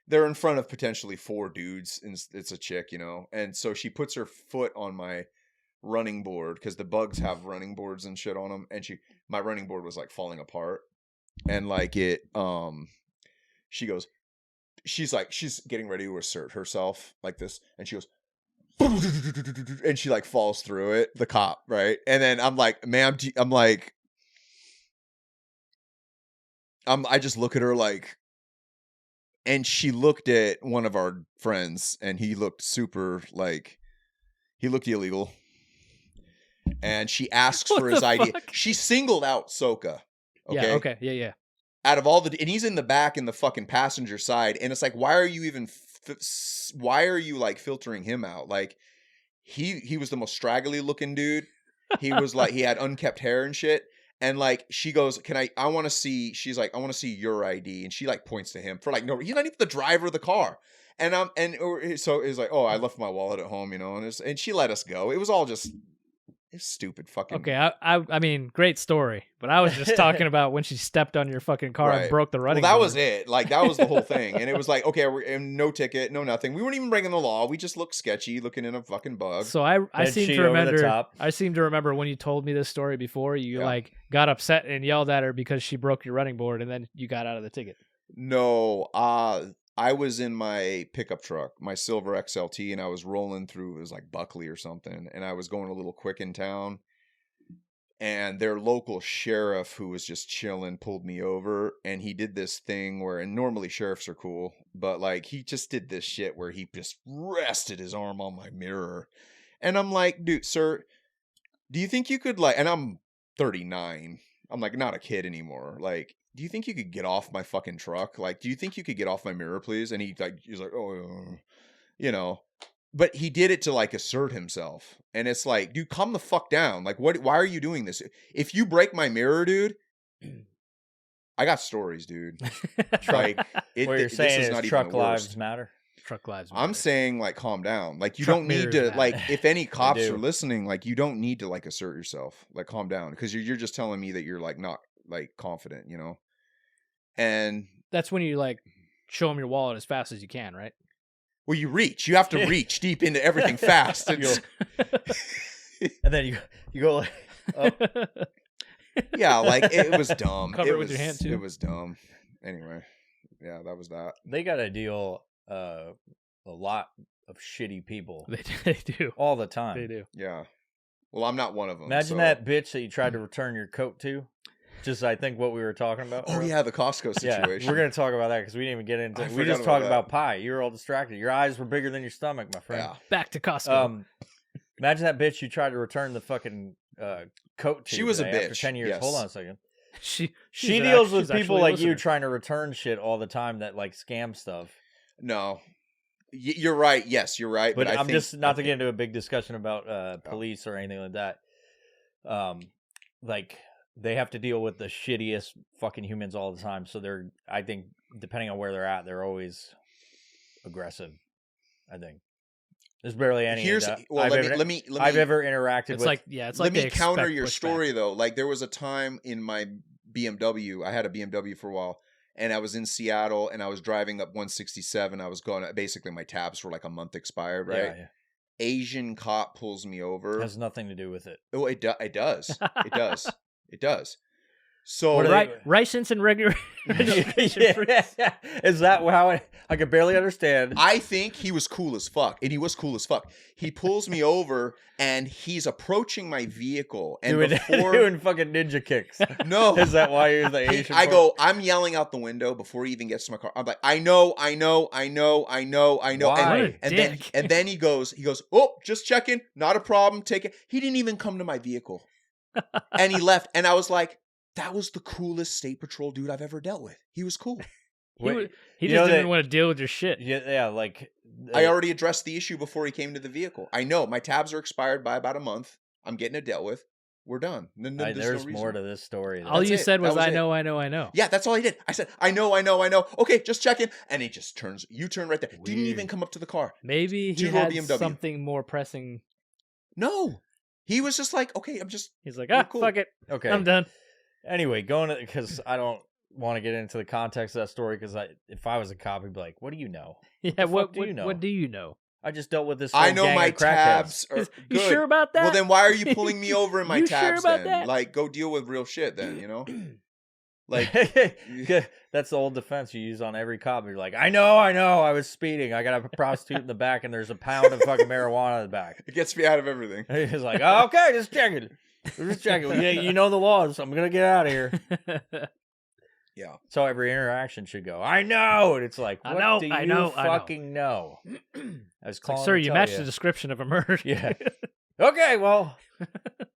C: they're in front of potentially 4 dudes, and it's a chick, and so she puts her foot on my running board because the bugs have running boards and shit on them, and my running board was like falling apart, and like it she's getting ready to assert herself like this, and she goes and she like falls through it, the cop, right? And then I'm like, ma'am, I just look at her like, and she looked at one of our friends, and he looked he looked illegal. And she asks for his ID. She singled out Soka. Okay.
D: Yeah. Okay. Yeah.
C: Out of all and he's in the back in the fucking passenger side, and it's like, why are you even? Why are you like filtering him out? Like, he was the most straggly looking dude. He was like, he had unkept hair and shit. And like, she goes, I want to see. She's like, I want to see your ID, and she like points to him for like, no, he's not even the driver of the car. And so it's like, oh, I left my wallet at home, and she let us go. It was all just. It's stupid fucking.
D: Okay, I mean, great story, but I was just talking about when she stepped on your fucking car and broke the running.
C: Well, that
D: board.
C: was it. Like, that was the whole thing, and it was like, okay, no ticket, no nothing. We weren't even breaking the law. We just looked sketchy, looking in a fucking bug.
D: So I seem to remember. I seem to remember when you told me this story before. You like got upset and yelled at her because she broke your running board, and then you got out of the ticket.
C: No, I was in my pickup truck, my silver XLT, and I was rolling through, it was like Buckley or something, and I was going a little quick in town, and their local sheriff, who was just chilling, pulled me over, and he did this thing where, and normally sheriffs are cool, but like, he just did this shit where he just rested his arm on my mirror, and I'm like, dude, sir, do you think you could like, and I'm 39, I'm like not a kid anymore, like, do you think you could get off my fucking truck? Like, do you think you could get off my mirror, please? And he's like, oh, but he did it to like assert himself. And it's like, dude, calm the fuck down. Like, why are you doing this? If you break my mirror, dude, I got stories, dude. Like,
B: what you're saying is truck lives matter.
D: Truck lives matter.
C: I'm saying like, calm down. Like, you don't need to like, if any cops are listening, like, you don't need to like assert yourself. Like, calm down, because you're just telling me that you're like not like confident, And
D: that's when you like show them your wallet as fast as you can, right?
C: Well, you have to reach deep into everything fast. And
B: then you go like, oh.
C: Yeah, like it was dumb.
D: Cover it with your hand too.
C: It was dumb. Anyway, yeah, that was that.
B: They got to deal a lot of shitty people.
D: They do
B: all the time.
D: They do.
C: Yeah. Well, I'm not one of them.
B: Imagine that bitch that you tried to return your coat to. Just, I think, what we were talking about.
C: Oh, yeah, the Costco situation.
B: Yeah, we're going to talk about that because we didn't even get into it. We just talked about pie. You were all distracted. Your eyes were bigger than your stomach, my friend.
C: Yeah.
D: Back to Costco.
B: Imagine that bitch you tried to return the fucking coat to.
C: She was a bitch.
B: After 10 years. Yes. Hold on a second.
D: She
B: deals with people like you trying to return shit all the time that, like, scam stuff.
C: No. You're right. Yes, you're right.
B: But I'm just, not to get into a big discussion about police or anything like that. Like... They have to deal with the shittiest fucking humans all the time. So I think, depending on where they're at, they're always aggressive. I think there's barely any. I've ever interacted with.
D: It's
C: let
D: like
C: me counter your story though. Like, there was a time in my BMW. I had a BMW for a while, and I was in Seattle, and I was driving up 167. I was going. Basically, my tabs were like a month expired, right?
B: Yeah.
C: Asian cop pulls me over.
B: It has nothing to do with it.
C: Oh, it does. It does. It does. So
D: license and regular.
B: Yeah. Is that how I could barely understand?
C: I think he was cool as fuck, and he was cool as fuck. He pulls me over, and he's approaching my vehicle, and
B: doing fucking ninja kicks.
C: No,
B: is that why you're the Asian?
C: I'm yelling out the window before he even gets to my car. I'm like, I know.
B: Why?
C: And then he goes, oh, just checking, not a problem. Take it. He didn't even come to my vehicle. And he left, and I was like, that was the coolest state patrol dude I've ever dealt with. He was cool.
D: He just didn't want to deal with your shit.
B: Yeah, like...
C: I already addressed the issue before he came to the vehicle. I know, my tabs are expired by about a month. I'm getting it dealt with. We're done.
B: There's more to this story.
D: All you said was, I know.
C: Yeah, that's all I did. I said, I know. Okay, just checking. And he just turns, U-turn right there. Weird. Didn't even come up to the car.
D: Maybe he had something more pressing.
C: No. He was just like, okay, he's like,
D: cool. Fuck it.
B: Okay.
D: I'm done.
B: Anyway, because I don't want to get into the context of that story because if I was a cop, I'd be like, "What do you know?
D: Yeah,
B: what do you know?
D: What do you know?
B: I just dealt with this.
C: I
B: whole
C: know
B: gang
C: my
B: of crackheads."
C: tabs are
D: You
C: good.
D: sure about that?
C: Well, then why are you pulling me over in my
D: You sure
C: tabs
D: about
C: then?
D: that?
C: Like, go deal with real shit then, you know? Like,
B: That's the old defense you use on every cop. You're like, I know, I was speeding. I got a prostitute in the back, and there's a pound of fucking marijuana in the back.
C: it gets me out of everything.
B: He's like, oh, okay, just checking. Just checking. Yeah, you know the laws. I'm gonna get out of here.
C: Yeah.
B: So every interaction should go, I know. And it's like, what do you fucking know? I was calling.
D: Sir,
B: to
D: you
B: tell
D: matched
B: you.
D: the description of a murder.
B: Yeah. Okay, well,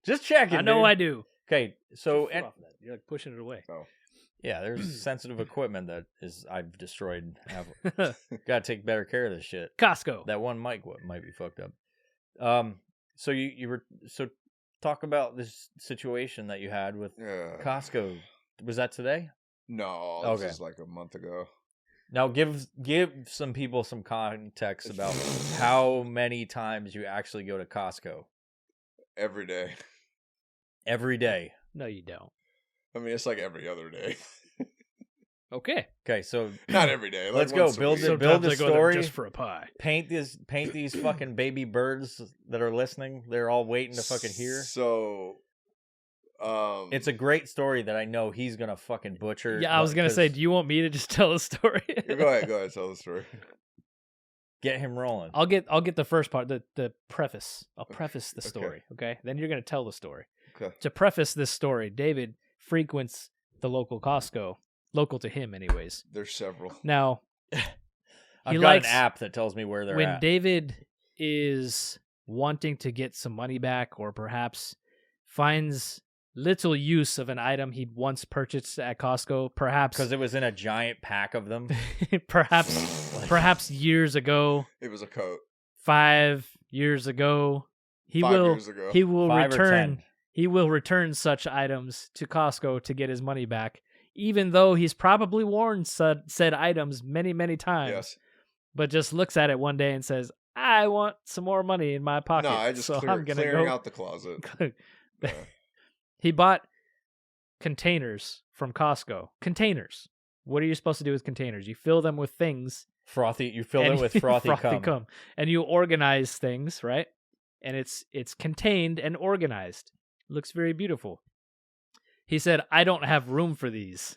B: just checking.
D: I know
B: dude.
D: I do.
B: Okay, so
D: Get off of that. You're like pushing it away.
C: Oh.
B: yeah, there's sensitive equipment that I've destroyed. Got to take better care of this shit.
D: Costco.
B: That one mic might be fucked up. So you were talk about this situation that you had with Costco. Was that today?
C: No,
B: Okay.
C: this is like a month ago.
B: Now give some people some context about how many times you actually go to Costco.
C: Every day.
B: Every day.
D: No, you don't.
C: I mean, it's like every other day.
D: Okay.
B: Okay, so
C: Not every day. Like
B: let's go.
C: once a
B: Build
C: week.
B: it.
D: Sometimes
B: the
D: I go there
B: story.
D: just for a pie.
B: Paint these fucking baby birds that are listening. They're all waiting to fucking hear.
C: So,
B: It's a great story that I know he's gonna fucking butcher.
D: Yeah, I was gonna say, do you want me to just tell the story?
C: Go ahead, tell the story.
B: get him rolling.
D: I'll get the first part, the preface. I'll preface the story, okay? Then you're gonna tell the story.
C: Okay.
D: To preface this story, David frequents the local Costco, local to him, anyways.
C: There's several.
D: Now,
B: I've
D: he
B: got
D: likes-
B: an app that tells me where they're
D: when
B: at.
D: David is wanting to get some money back, or perhaps finds little use of an item he'd once purchased at Costco, perhaps
B: Because it was in a giant pack of them.
D: perhaps years ago,
C: It was a coat.
D: 5 years ago,
C: 5 years ago.
D: he will
B: 5 or
D: return
B: 10.
D: he will return such items to Costco to get his money back, even though he's probably worn said items many times.
C: Yes.
D: But just looks at it one day and says, I want some more money in my pocket.
C: No, I just
D: I'm gonna
C: clearing
D: go.
C: out the closet. Yeah.
D: He bought containers from Costco. Containers. What are you supposed to do with containers? You fill them with things.
B: Frothy. You fill it
D: and
B: with frothy cum.
D: And you organize things, right? And it's contained and organized. Looks very beautiful. He said, I don't have room for these.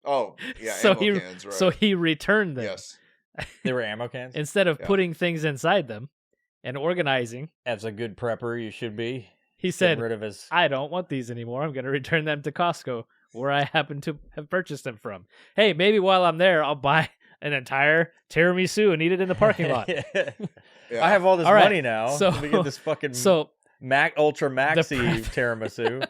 C: Oh, yeah,
D: So
C: ammo cans, right.
D: So he returned them.
C: Yes.
B: They were ammo cans.
D: Instead of
C: Yeah.
D: putting things inside them and organizing,
B: As a good prepper, you should be.
D: he
B: Getting
D: said,
B: rid of his.
D: I don't want these anymore. I'm going to return them to Costco, where I happen to have purchased them from. Hey, maybe while I'm there, I'll buy an entire tiramisu and eat it in the parking lot.
C: Yeah.
B: I have all this
D: All right,
B: money now.
D: so-
B: Let me get this fucking
D: So
B: ultra maxi
D: pref-
B: tiramisu.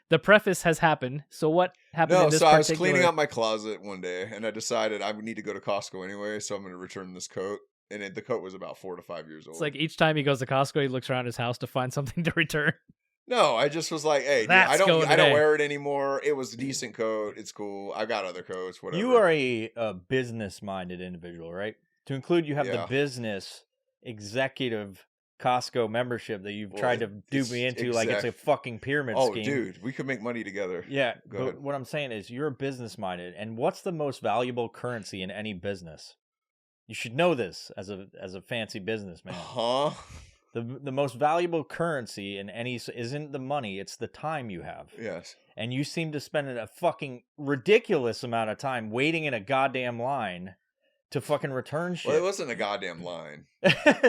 D: the preface has happened. So what happened
C: No,
D: in this
C: so I was
D: particular...
C: cleaning out my closet one day, and I decided I would need to go to Costco anyway, so I'm going to return this coat. And the coat was about 4 to 5 years old.
D: It's like each time he goes to Costco, he looks around his house to find something to return.
C: No, I just was like, hey, dude,
D: That's
C: I
D: going
C: don't
D: today.
C: wear it anymore. It was a decent coat. It's cool. I got other coats. Whatever.
B: You are a business-minded individual, right? To include, you have
C: Yeah.
B: the business executive Costco membership that you've
C: Well,
B: tried to dupe me into like it's a fucking pyramid
C: Oh,
B: scheme.
C: dude, we could make money together.
B: Yeah,
C: Go
B: but
C: ahead.
B: what I'm saying is you're business-minded, and what's the most valuable currency in any business? You should know this as a fancy businessman.
C: Huh?
B: The most valuable currency in any isn't the money, it's the time you have.
C: Yes.
B: And you seem to spend a fucking ridiculous amount of time waiting in a goddamn line to fucking return shit.
C: Well, it wasn't a goddamn line.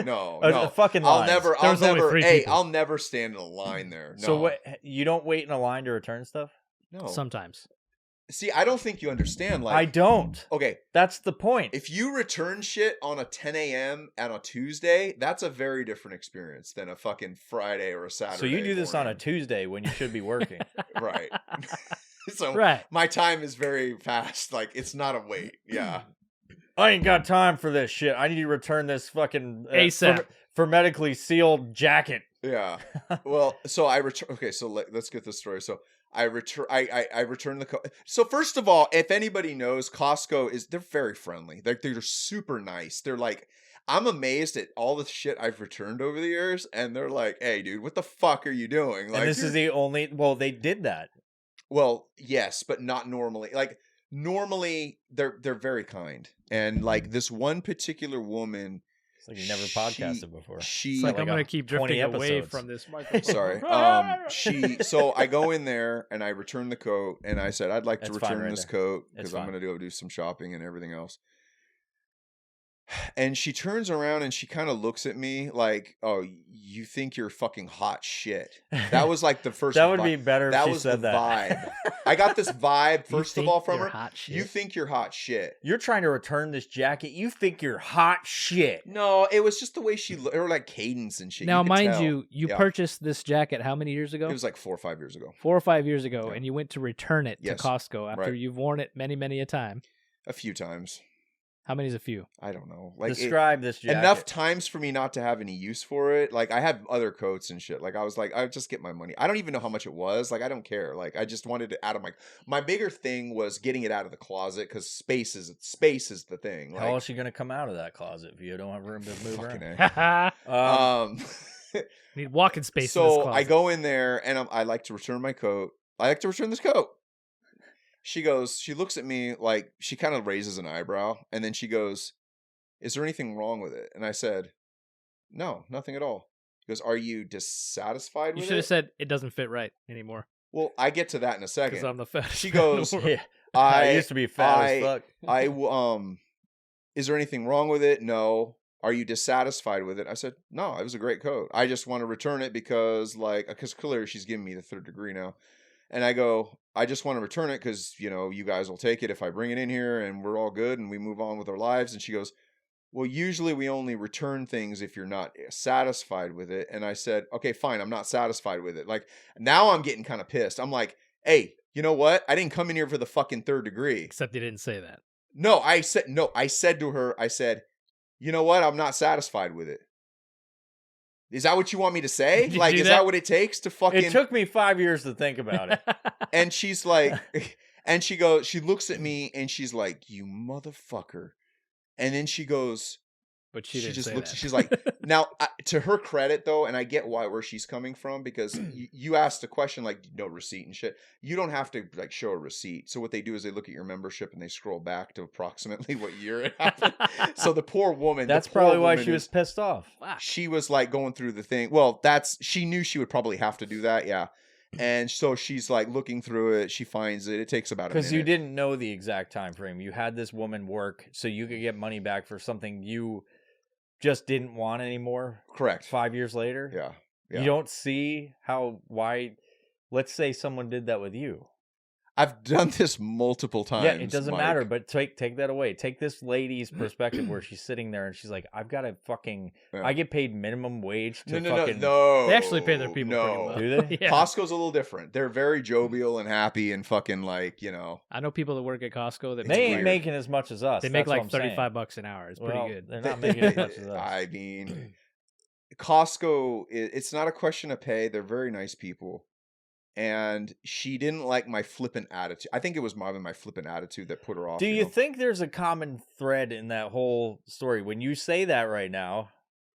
C: No,
B: A
C: no.
B: fucking
C: I'll
B: line.
C: never.
D: There was only 3 people.
C: I'll never stand in a line there. No.
B: So what? You don't wait in a line to return stuff?
C: No.
D: Sometimes.
C: See, I don't think you understand. Like,
B: I don't.
C: okay,
B: That's the point.
C: if you return shit on a 10 a.m. on a Tuesday, that's a very different experience than a fucking Friday or a Saturday.
B: So you do this on a
C: morning.
B: Tuesday when you should be working.
C: Right. So
D: Right.
C: my time is very fast. Like, it's not a wait. Yeah.
B: I ain't got time for this shit. I need to return this fucking
D: ASAP.
B: hermetically sealed jacket.
C: Yeah. Well, so I return. Okay, so let's get this story. So I return. I return the. So first of all, if anybody knows, Costco they're very friendly. They're super nice. They're like, I'm amazed at all the shit I've returned over the years, and they're like, hey, dude, what the fuck are you doing? Like,
B: And this is the only. Well, they did that.
C: Well, yes, but not normally. Like normally they're very kind. And like this one particular woman,
B: It's like you never podcasted before.
D: It's
C: she
D: like
B: like
D: I'm gonna
B: a
D: keep
B: 20
D: drifting away
B: episodes.
D: from this microphone.
C: sorry. So I go in there and I return the coat and I said I'd like to
B: That's fine
C: return
B: right
C: this
B: there.
C: coat
B: It's
C: because I'm
B: fine.
C: going to go do some shopping and everything else. And she turns around and she kind of looks at me like, "Oh, you think you're fucking hot shit." That was like the first.
B: That would be better if
C: That
B: she
C: was
B: said
C: the
B: that.
C: vibe. I got this vibe
D: You
C: first of
D: think
C: all from
D: you're
C: her.
D: hot shit?
C: You think you're hot shit.
B: You're trying to return this jacket. You think you're hot shit.
C: No, it was just the way she or like cadence and shit.
D: Now,
C: could
D: mind
C: tell.
D: you, you
C: Yeah.
D: purchased this jacket how many years ago?
C: It was like 4 or 5 years ago.
D: 4 or 5 years ago,
C: Yeah.
D: and you went to return it
C: Yes.
D: to Costco after
C: Right.
D: you've worn it many, many a time.
C: A few times.
D: How many is a few?
C: I don't know. Like
B: Describe this jacket.
C: enough times for me not to have any use for it. Like I have other coats and shit. Like I was like, I just get my money. I don't even know how much it was. Like I don't care. Like I just wanted it out of my bigger thing was getting it out of the closet because space is the thing.
B: How
C: Like
B: else you going to come out of that closet if you don't have room to move
C: fucking
B: around?
C: A.
D: Need walking space in this
C: So
D: closet.
C: I go in there and I like to return my coat. I like to return this coat. She looks at me like she kind of raises an eyebrow and then she goes, "Is there anything wrong with it?" And I said, "No, nothing at all." She goes, "Are you dissatisfied
D: You
C: with
D: should have
C: it?"
D: said it doesn't fit right anymore.
C: Well, I get to that in a
D: Because
C: second.
D: I'm the fattest.
C: She
D: man in the
C: goes,
D: world.
B: Yeah. I
C: I
B: used to be fat as fuck.
C: Is there anything wrong with it? No. Are you dissatisfied with it? I said, "No, it was a great coat. I just want to return it because clearly she's giving me the third degree now." And I go, "I just want to return it because, you guys will take it if I bring it in here and we're all good and we move on with our lives." And she goes, "Well, usually we only return things if you're not satisfied with it." And I said, "Okay, fine. I'm not satisfied with it." Like now I'm getting kind of pissed. I'm like, "Hey, you know what? I didn't come in here for the fucking third degree."
D: Except you didn't say that.
C: No, I said to her, I said, "You know what? I'm not satisfied with it." Is that what you want me to say?
D: Did you
C: Like,
D: do
C: is
D: that?
C: that what it takes to fucking?
B: It took me 5 years to think about it.
C: And she's like, and she goes, she looks at me and she's like, "You motherfucker." And then she goes,
D: But she didn't
C: just
D: say
C: looks.
D: that.
C: She's like, now to her credit though, and I get where she's coming from because you asked a question like no receipt and shit. You don't have to like show a receipt. So what they do is they look at your membership and they scroll back to approximately what year it happened. So the poor woman.
B: That's
C: the poor
B: probably why
C: woman
B: she was pissed off.
D: Fuck.
C: She was like going through the thing. Well, she knew she would probably have to do that. Yeah. And so she's like looking through it. She finds it. It takes about a minute.
B: Because you didn't know the exact time frame. You had this woman work so you could get money back for something you just didn't want anymore.
C: Correct.
B: 5 years later.
C: Yeah.
B: You don't see why. Let's say someone did that with you.
C: I've done this multiple times.
B: Yeah, it doesn't
C: Mike.
B: matter. But take that away. Take this lady's perspective where she's sitting there and she's like, "I've got to fucking.
C: Yeah.
B: I get paid minimum wage to
C: No.
B: fucking."
C: No.
D: They actually pay their people pretty well.
B: Do they?
D: Yeah.
C: Costco's a little different. They're very jovial and happy and fucking like,
D: I know people that work at Costco that
B: They ain't
C: weird.
B: making as much as us.
D: they make
B: That's what
D: like
B: I'm saying.
D: $35 an hour. It's
B: Well,
D: pretty good.
B: They're not making as much as us.
C: I mean, Costco, it's not a question of pay. They're very nice people. And she didn't like my flippant attitude. I think it was my flippant attitude that put her off.
B: Do you
C: know?
B: think there's a common thread in that whole story? When you say that right now,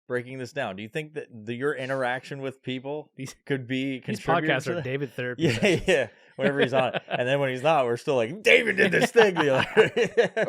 B: breaking this down, do you think that your interaction with people could be
D: These
B: contributing
D: podcasts
B: to
D: are
B: that?
D: David therapy.
B: Yeah,
D: sessions.
B: yeah. Whenever he's on it. And then when he's not, we're still like, David did this thing the other.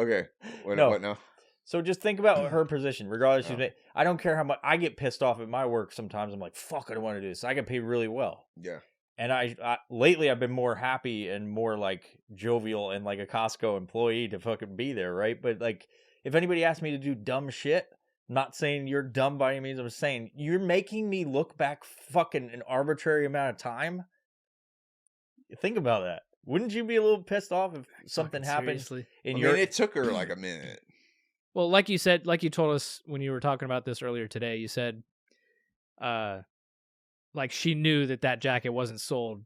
C: Okay. What now?
B: So just think about her position, regardless.
C: Oh.
B: I don't care how much I get pissed off at my work. Sometimes I'm like, fuck, I don't want to do this. I get paid really well.
C: Yeah.
B: And I lately I've been more happy and more like jovial and like a Costco employee to fucking be there, right? But like, if anybody asks me to do dumb shit, I'm not saying you're dumb by any means. I'm saying you're making me look back fucking an arbitrary amount of time. Think about that. Wouldn't you be a little pissed off if something
D: Fucking
B: happened
D: seriously.
B: in
C: I
B: your?
C: mean, it took her like a minute.
D: Well, like you said, like you told us when you were talking about this earlier today, you said, like she knew that jacket wasn't sold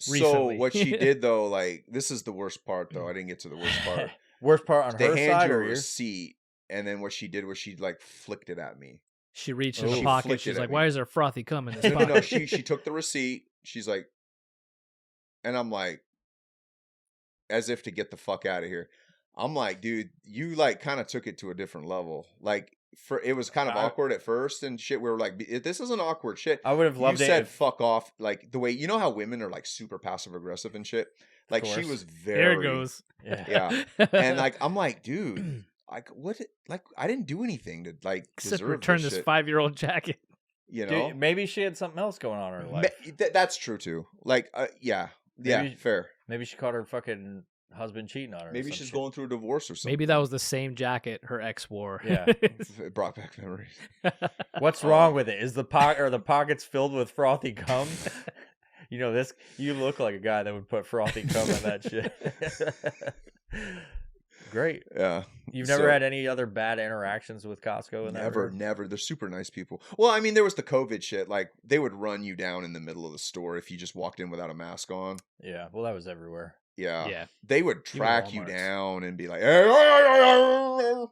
D: recently.
C: So what she did though, like this is the worst part though. I didn't get to the worst part.
B: Worst part on
C: They
B: her
C: hand
B: side
C: you a
B: or yours?
C: receipt, and then what she did was she like flicked it at me.
D: She reached in
B: Oh.
D: the
B: She
D: pocket.
C: flicked
D: She's
C: it at
D: like,
C: me.
D: "Why is there frothy cum in this
C: No,
D: pocket?"
C: she took the receipt. She's like, and I'm like, as if to get the fuck out of here. I'm like, dude, you like kind of took it to a different level. Like it was kind of
B: I-
C: awkward at first and shit. We were like, this isn't awkward shit.
B: I would have loved
C: You
B: it
C: said
B: if,
C: fuck off, like the way you know how women are like super passive aggressive and shit. Like she
B: course.
C: was very.
D: There it goes.
C: Yeah. And like I'm like, dude, like what? Like I didn't do anything to like
D: Except
C: deserve
D: return this
C: shit,
D: 5-year-old jacket.
C: you know.
B: dude, maybe she had something else going on in her life.
C: That's true too. Like, yeah,
B: Maybe-
C: fair.
B: Maybe she caught her fucking husband cheating on her. or
C: Maybe
B: some
C: she's
B: shit.
C: going through a divorce or something.
D: Maybe that was the same jacket her ex wore.
B: Yeah.
C: It brought back memories.
B: What's wrong with it? Is the the pockets filled with frothy cum? You know this. You look like a guy that would put frothy cum in that shit. Great.
C: Yeah.
B: You've never
C: So-
B: had any other bad interactions with Costco in that
C: Never,
B: regard?
C: never. They're super nice people. Well, I mean, there was the COVID shit. Like, they would run you down in the middle of the store if you just walked in without a mask on.
B: Yeah. Well, that was everywhere.
C: Yeah.
D: Yeah.
C: They would
D: Even
C: track you
D: Walmarts.
C: down and be like, hey,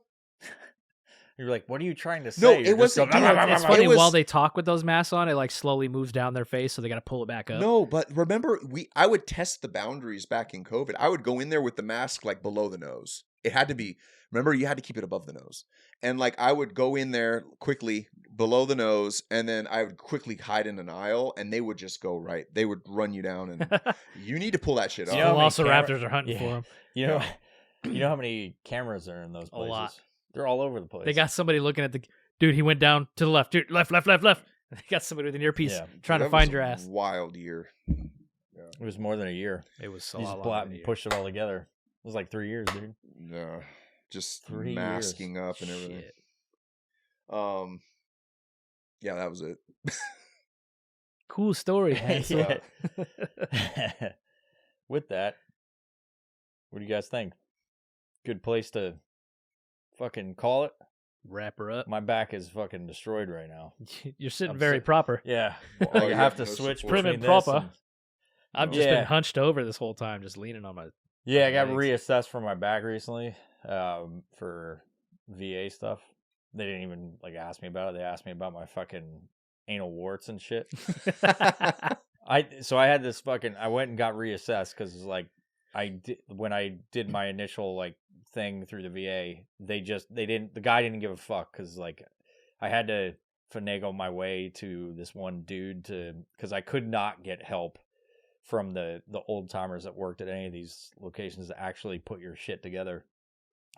B: You're like, what are you trying to say?
C: No,
B: You're
C: it
B: just
C: wasn't-
B: going,
C: dude,
D: It's
C: It
D: funny
C: was-
D: while they talk with those masks on, it like slowly moves down their face, so they got to pull it back up.
C: No, but remember, I would test the boundaries back in COVID. I would go in there with the mask like below the nose. It had to be, remember, you had to keep it above the nose. And like I would go in there quickly below the nose, and then I would quickly hide in an aisle, and they would just go right. They would run you down, and you need to pull that shit
B: You
C: off.
B: know how many
D: Velociraptors are hunting
B: Yeah.
D: for them.
B: you know, you know how many cameras are in those
D: A
B: places?
D: lot.
B: They're all over the place.
D: They got somebody looking at the dude. He went down to the left. Dude, left. They got somebody with an earpiece
B: Yeah.
D: trying to
C: That
D: find
C: was
D: your
C: a
D: ass.
C: Wild year.
B: It was more than a year.
D: It was so
B: You just pushed it all together. It was like 3 years, dude.
C: Yeah, just
B: 3 years.
C: masking up and everything.
D: Shit.
C: Yeah, that was it.
D: Cool story, man. So-
B: Yeah. With that, what do you guys think? Good place to fucking call it?
D: Wrap her up.
B: My back is fucking destroyed right now.
D: You're sitting
B: I'm
D: very
B: sick.
D: proper.
B: Yeah.
C: Oh,
B: Like, I
C: you
B: have
C: have
B: to
C: no
B: switch
C: support.
B: between
D: Prim and
B: this
D: proper.
B: and-
D: I've just
B: Yeah.
D: been hunched over this whole time, just leaning on my.
B: Yeah, I got
D: legs.
B: reassessed for my back recently for VA stuff. They didn't even like ask me about it. They asked me about my fucking anal warts and shit. So I had this fucking. I went and got reassessed because like when I did my initial like thing through the VA, the guy didn't give a fuck because like I had to finagle my way to this one dude because I could not get help from the old timers that worked at any of these locations to actually put your shit together.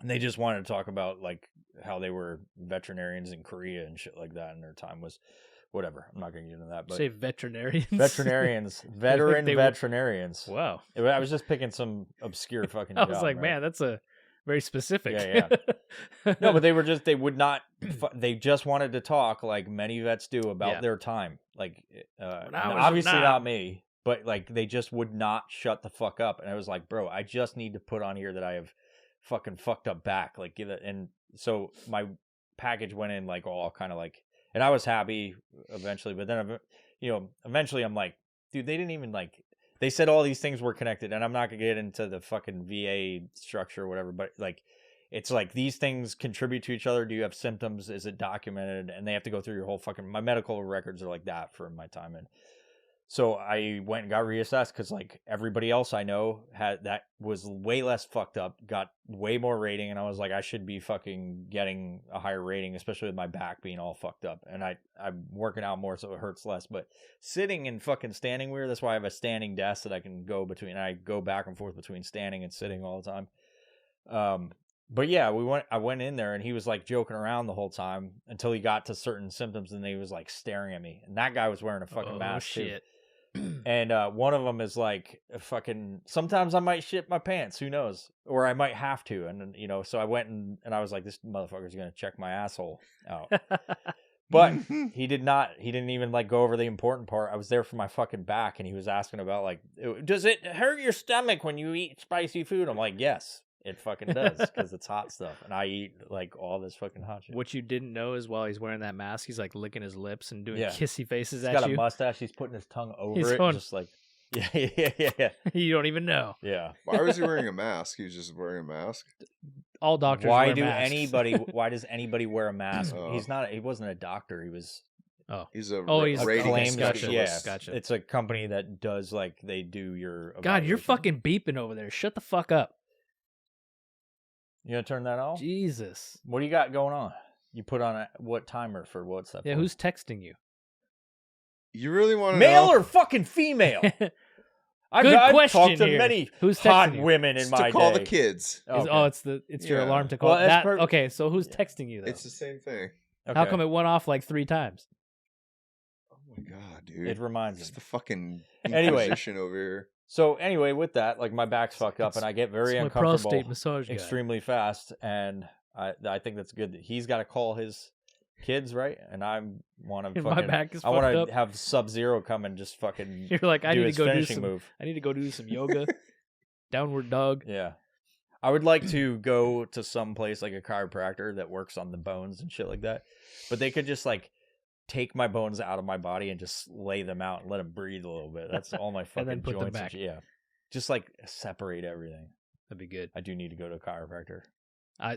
B: And they just wanted to talk about like how they were veterinarians in Korea and shit like that, and their time was whatever. I'm not going to get into that, but
D: Say veterinarians.
B: veterinarians,
D: they were-
B: veterinarians.
D: Wow.
B: I was just picking some obscure fucking.
D: I was
B: job,
D: like,
B: right?
D: man, that's a very specific.
B: Yeah, No, but they would not. They just wanted to talk like many vets do about
D: Yeah.
B: their time. Like,
D: When I was
B: obviously
D: young.
B: not me, but like they just would not shut the fuck up. And I was like, bro, I just need to put on here that I have fucking fucked up back. Like, give it. And so my package went in like all kind of like, and I was happy eventually. But then, eventually I'm like, dude, they didn't even like. They said all these things were connected, and I'm not gonna get into the fucking VA structure or whatever, but like, it's like these things contribute to each other. Do you have symptoms? Is it documented? And they have to go through your whole fucking. My medical records are like that for my time in. So I went and got reassessed because like everybody else I know had that was way less fucked up, got way more rating, and I was like, I should be fucking getting a higher rating, especially with my back being all fucked up. And I'm working out more, so it hurts less. But sitting and fucking standing weird. That's why I have a standing desk that I can go between. I go back and forth between standing and sitting all the time. But yeah, I went in there and he was like joking around the whole time until he got to certain symptoms, and he was like staring at me. And that guy was wearing a fucking mask too.
D: Shit.
B: And one of them is like fucking. Sometimes I might shit my pants. Who knows? Or I might have to. And so I went and I was like, this motherfucker's gonna check my asshole out. But he did not. He didn't even like go over the important part. I was there for my fucking back, and he was asking about like, does it hurt your stomach when you eat spicy food? I'm like, yes, it fucking does because it's hot stuff, and I eat like all this fucking hot shit.
D: What you didn't know is while he's wearing that mask, he's like licking his lips and doing
B: Yeah.
D: kissy faces
B: He's
D: at
B: got
D: you.
B: a mustache. He's putting his tongue over
D: He's
B: it,
D: going-
B: just like yeah.
D: You don't even know.
B: Yeah.
C: Why was he wearing a mask? He was just wearing a mask.
D: All doctors.
B: Why
D: wear masks.
B: Why does anybody wear a mask?
C: Oh.
B: He wasn't a doctor. He was
C: He's a
D: He's a
C: rating
B: claims
D: Gotcha.
B: yeah.
C: specialist.
D: Gotcha.
B: It's a company that does like they do your
D: God, you're
B: evaluation.
D: fucking beeping over there. Shut the fuck up.
B: You gonna turn that off?
D: Jesus.
B: What do you got going on? You put on what timer for what's that?
D: Yeah,
B: for?
D: who's texting you?
C: You really want to
B: Male
C: know?
B: or fucking female?
D: Good
B: I've
D: question
B: talked to
D: here.
B: many
D: Who's
B: hot
D: texting you?
B: women in
C: It's
B: my
C: to call
B: day.
C: the kids.
B: Okay.
D: Oh, it's your
C: Yeah.
D: alarm to call.
B: Well, that's
D: that. Okay, so who's texting you though?
C: It's the same thing.
B: Okay.
D: How come it went off like 3 times?
C: Oh my god, dude!
B: It reminds
C: It's
B: me.
C: the fucking
B: Anyway.
C: Inquisition over here.
B: So anyway, with that, like my back's fucked up,
D: It's-
B: and I get very
D: It's my
B: uncomfortable
D: prostate massage guy.
B: extremely fast, and I think that's good. That he's got to call his kids, right? And I want to
D: And my
B: fucking.
D: back is
B: I want
D: fucked up.
B: to have Sub-Zero come and just fucking
D: You're like, I
B: do
D: need
B: his
D: to go do
B: finishing
D: some.
B: move.
D: I need to go do some yoga. Downward dog.
B: Yeah. I would like to go to some place like a chiropractor that works on the bones and shit like that. But they could just like take my bones out of my body and just lay them out and let them breathe a little bit. That's all my fucking
D: then put them
B: joints.
D: back.
B: Yeah. Just like separate everything.
D: That'd be good.
B: I do need to go to a chiropractor.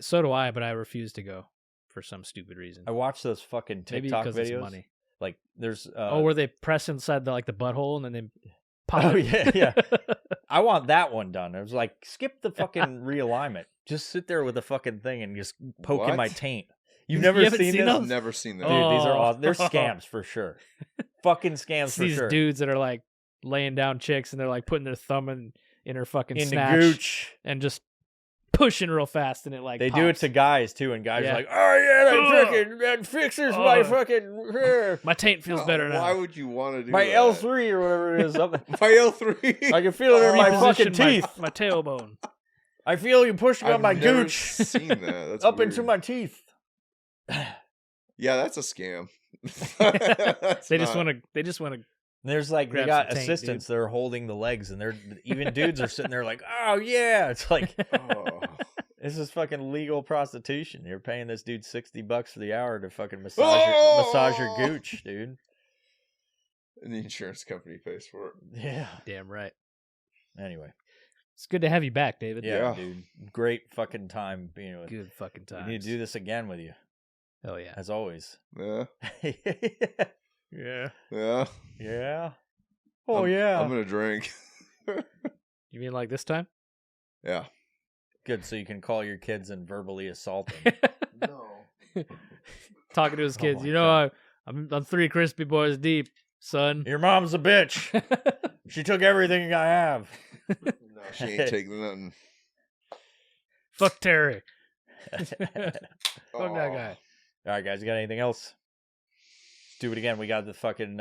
D: So do I, but I refuse to go for some stupid reason.
B: I watch those fucking
D: Maybe
B: TikTok
D: because
B: videos.
D: it's money.
B: Like there's
D: Where they press inside the butthole and then they pop
B: Oh,
D: it.
B: yeah. I want that one done. It was like skip the fucking realignment. Just sit there with the fucking thing and just poke in my
C: What?
B: taint. You've never
D: haven't
B: seen
D: seen
B: this?
D: those?
C: I've never seen that.
B: Dude, these are
D: Oh.
B: awesome. They're scams for sure. Fucking scams
D: It's
B: for
D: these
B: sure.
D: dudes that are like laying down chicks and they're like putting their thumb in her fucking
B: In the
D: snatch
B: gooch.
D: and just pushing real fast and it like
B: They do it
D: pops.
B: to guys too, and guys
D: Yeah.
B: are like, "Oh yeah,
D: Ugh.
B: that fixes my
D: Ugh.
B: fucking
D: My taint feels better now.
C: Why would you want to do
B: my
C: that?
B: L3 or whatever it is."
C: My L3.
B: I can feel it in my
D: Reposition
B: fucking teeth.
D: my tailbone.
B: I feel you pushing on
C: I've
B: my
C: never
B: gooch
C: seen that. That's
B: up
C: weird.
B: into my teeth.
C: Yeah, that's a scam.
D: They just want to.
B: There's like they
D: Grab
B: got
D: some taint,
B: assistants that are holding the legs, and they're even dudes are sitting there like, "Oh yeah," it's like
C: Oh.
B: this is fucking legal prostitution. You're paying this dude $60 for the hour to fucking
C: Oh!
B: massage your gooch, dude.
C: And the insurance company pays for it.
B: Yeah.
D: Damn right.
B: Anyway,
D: It's good to have you back, David.
B: yeah,
C: Yeah.
B: dude, great fucking time being with.
D: Good fucking
B: We
D: time.
B: need to do this again with you,
D: Hell yeah.
B: as always.
C: Yeah.
B: Yeah.
C: Yeah.
B: Yeah. Oh
C: I'm-
B: yeah.
C: I'm gonna drink.
D: You mean like this time?
C: Yeah.
B: Good, so you can call your kids and verbally assault them.
C: No.
D: Talking to his
B: Oh
D: kids.
B: my
D: You know, I'm 3 crispy boys deep, son.
B: Your mom's a bitch. She took everything I have.
C: No, she ain't taking nothing.
D: Fuck Terry.
C: Oh.
D: Fuck that guy.
B: All right, guys, you got anything else? Let's do it again. We got the fucking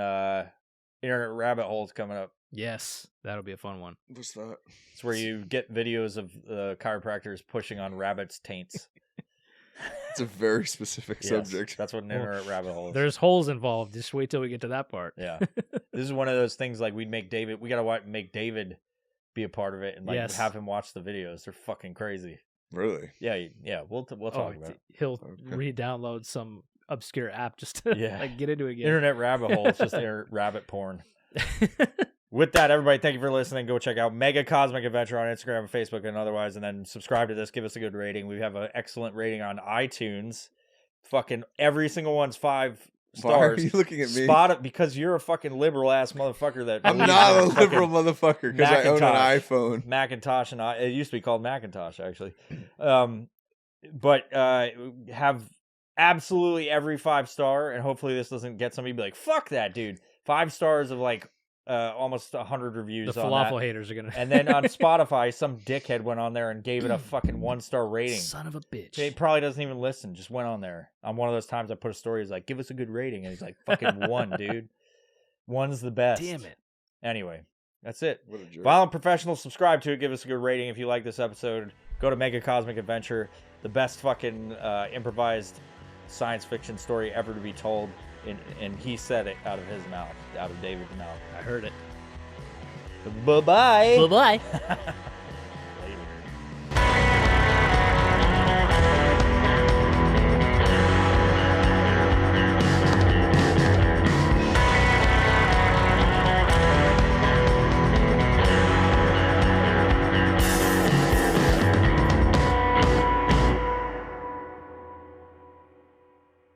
B: internet rabbit holes coming up.
D: Yes, that'll be a fun one.
C: What's that?
B: It's where you get videos of chiropractors pushing on rabbits' taints.
C: It's a very specific
B: Yes,
C: subject.
B: that's what an internet rabbit hole is.
D: There's holes involved. Just wait till we get to that part.
B: Yeah. This is one of those things like we'd make David, we got to make David be a part of it and like
D: Yes.
B: have him watch the videos. They're fucking crazy.
C: Really?
B: Yeah, yeah, we'll talk about it.
D: He'll
C: Okay.
D: re-download some obscure app just to
B: Yeah.
D: like get into it again.
B: Internet rabbit hole. It's just rabbit porn. With that, everybody, thank you for listening. Go check out Mega Cosmic Adventure on Instagram and Facebook and otherwise, and then subscribe to this. Give us a good rating. We have an excellent rating on iTunes. Fucking every single one's 5
C: Why are
B: stars.
C: you looking at me?
B: Spot it because you're a fucking liberal ass motherfucker. That
C: I'm
B: believes
C: not
B: in
C: a
B: fucking
C: liberal motherfucker because I own an
B: Macintosh.
C: iPhone.
B: Macintosh and it used to be called Macintosh actually, but have absolutely every 5-star, and hopefully this doesn't get somebody to be like, "Fuck that dude." 5 stars of like almost 100 reviews.
D: The
B: on
D: falafel
B: that.
D: haters are gonna.
B: And then on Spotify, some dickhead went on there and gave it a fucking 1-star rating.
D: Son of a bitch.
B: He probably doesn't even listen. Just went on there. On one of those times I put a story, he's like, "Give us a good rating," and he's like, "Fucking 1, dude. 1's the best."
D: Damn it.
B: Anyway, that's it.
C: What a jerk.
B: Violent Professional, subscribe to it. Give us a good rating if you like this episode. Go to Mega Cosmic Adventure, the best fucking improvised science fiction story ever to be told. And he said it out of his mouth, out of David's mouth.
D: I heard it.
B: Bye-bye.
D: Bye bye.